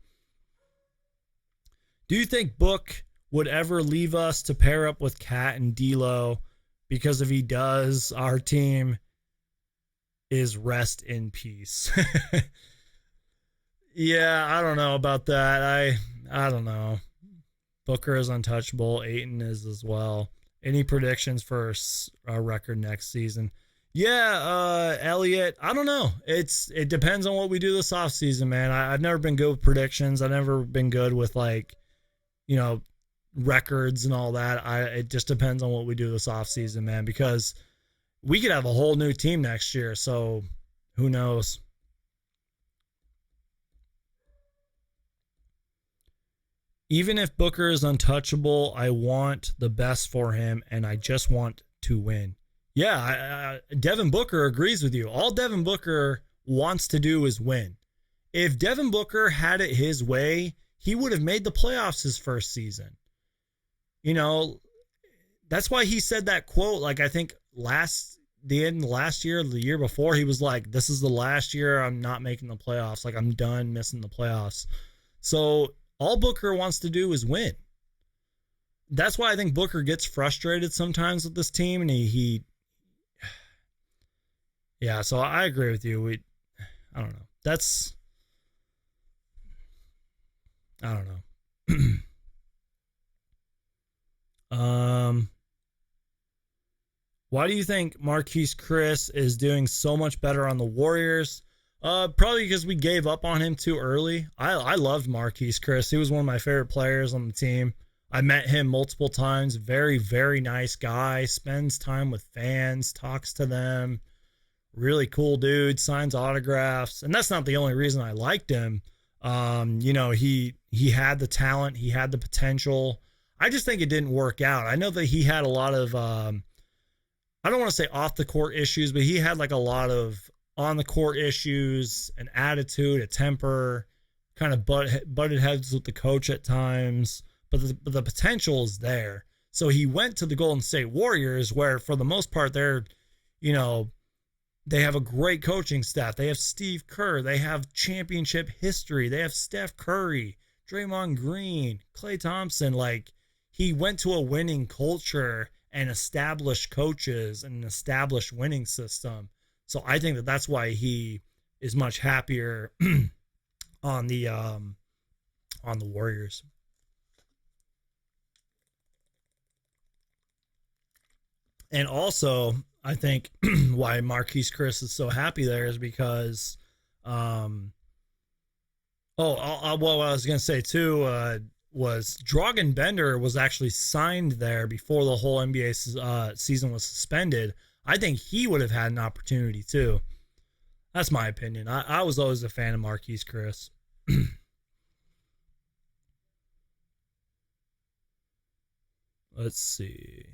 A: Do you think Book would ever leave us to pair up with Cat and D'Lo? Because if he does, our team is rest in peace. Yeah, I don't know about that. I don't know. Booker is untouchable. Ayton is as well. Any predictions for our record next season? Yeah, Elliot, I don't know. It depends on what we do this offseason, man. I've never been good with predictions. I've never been good with records and all that. It just depends on what we do this offseason, man, because we could have a whole new team next year, so who knows? Even if Booker is untouchable, I want the best for him, and I just want to win. Yeah, Devin Booker agrees with you. All Devin Booker wants to do is win. If Devin Booker had it his way, he would have made the playoffs his first season. That's why he said that quote, like I think the end of last year, the year before, he was like, this is the last year I'm not making the playoffs. Like, I'm done missing the playoffs. So all Booker wants to do is win. That's why I think Booker gets frustrated sometimes with this team, and he Yeah, so I agree with you. I don't know. I don't know. Why do you think Marquise Chris is doing so much better on the Warriors? Probably because we gave up on him too early. I loved Marquise Chris. He was one of my favorite players on the team. I met him multiple times. Very, very nice guy. Spends time with fans, talks to them. Really cool dude. Signs autographs. And that's not the only reason I liked him. He had the talent. He had the potential. I just think it didn't work out. I know that he had a lot of I don't want to say off the court issues, but he had like a lot of on the court issues, an attitude, a temper, kind of butted heads with the coach at times. But the potential is there. So he went to the Golden State Warriors, where for the most part you know, they have a great coaching staff. They have Steve Kerr. They have championship history. They have Steph Curry, Draymond Green, Klay Thompson. Like, he went to a winning culture and established coaches and an established winning system. So I think that that's why he is much happier on the Warriors. And also, I think why Marquise Chris is so happy there is because, what I was gonna say too was Dragan Bender was actually signed there before the whole NBA season was suspended. I think he would have had an opportunity too. That's my opinion. I was always a fan of Marquise Chris. Let's see.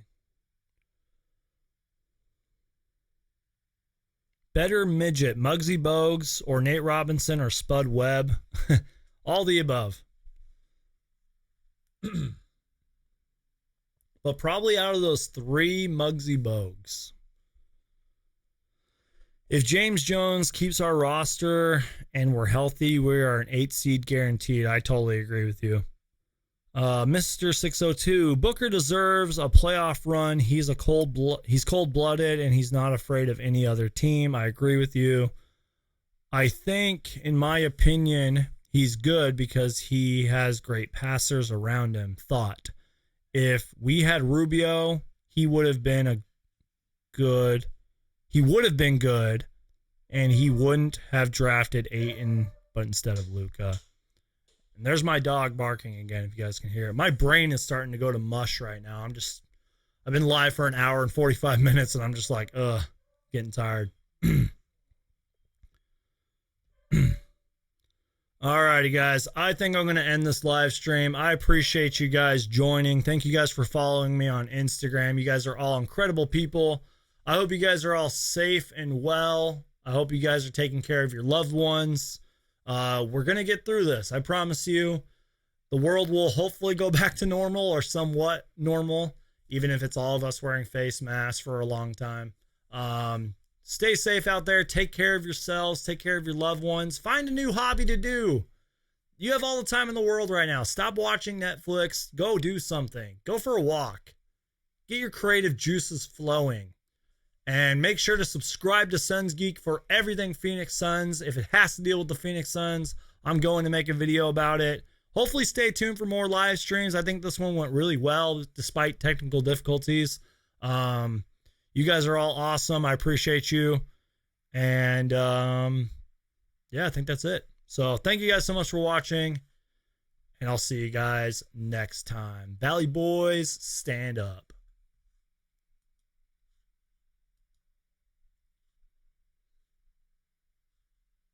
A: Better midget, Muggsy Bogues or Nate Robinson or Spud Webb? All the above. But probably out of those three, Muggsy Bogues. If James Jones keeps our roster and we're healthy, we are an 8 seed guaranteed. I totally agree with you. Mr. 602, Booker deserves a playoff run. He's cold-blooded and he's not afraid of any other team. I agree with you. I think, in my opinion, he's good because he has great passers around him. Thought. If we had Rubio, he would have been good, and he wouldn't have drafted Ayton, but instead of Luka. And there's my dog barking again, if you guys can hear it. My brain is starting to go to mush right now. I've been live for an hour and 45 minutes, and I'm just like, getting tired. Alrighty, guys. I think I'm going to end this live stream. I appreciate you guys joining. Thank you guys for following me on Instagram. You guys are all incredible people. I hope you guys are all safe and well. I hope you guys are taking care of your loved ones. We're going to get through this. I promise you. The world will hopefully go back to normal or somewhat normal, even if it's all of us wearing face masks for a long time. Stay safe out there. Take care of yourselves. Take care of your loved ones. Find a new hobby to do. You have all the time in the world right now. Stop watching Netflix. Go do something. Go for a walk. Get your creative juices flowing. And make sure to subscribe to Suns Geek for everything Phoenix Suns. If it has to deal with the Phoenix Suns, I'm going to make a video about it. Hopefully stay tuned for more live streams. I think this one went really well despite technical difficulties. You guys are all awesome. I appreciate you. And yeah, I think that's it. So thank you guys so much for watching. And I'll see you guys next time. Valley Boys, stand up.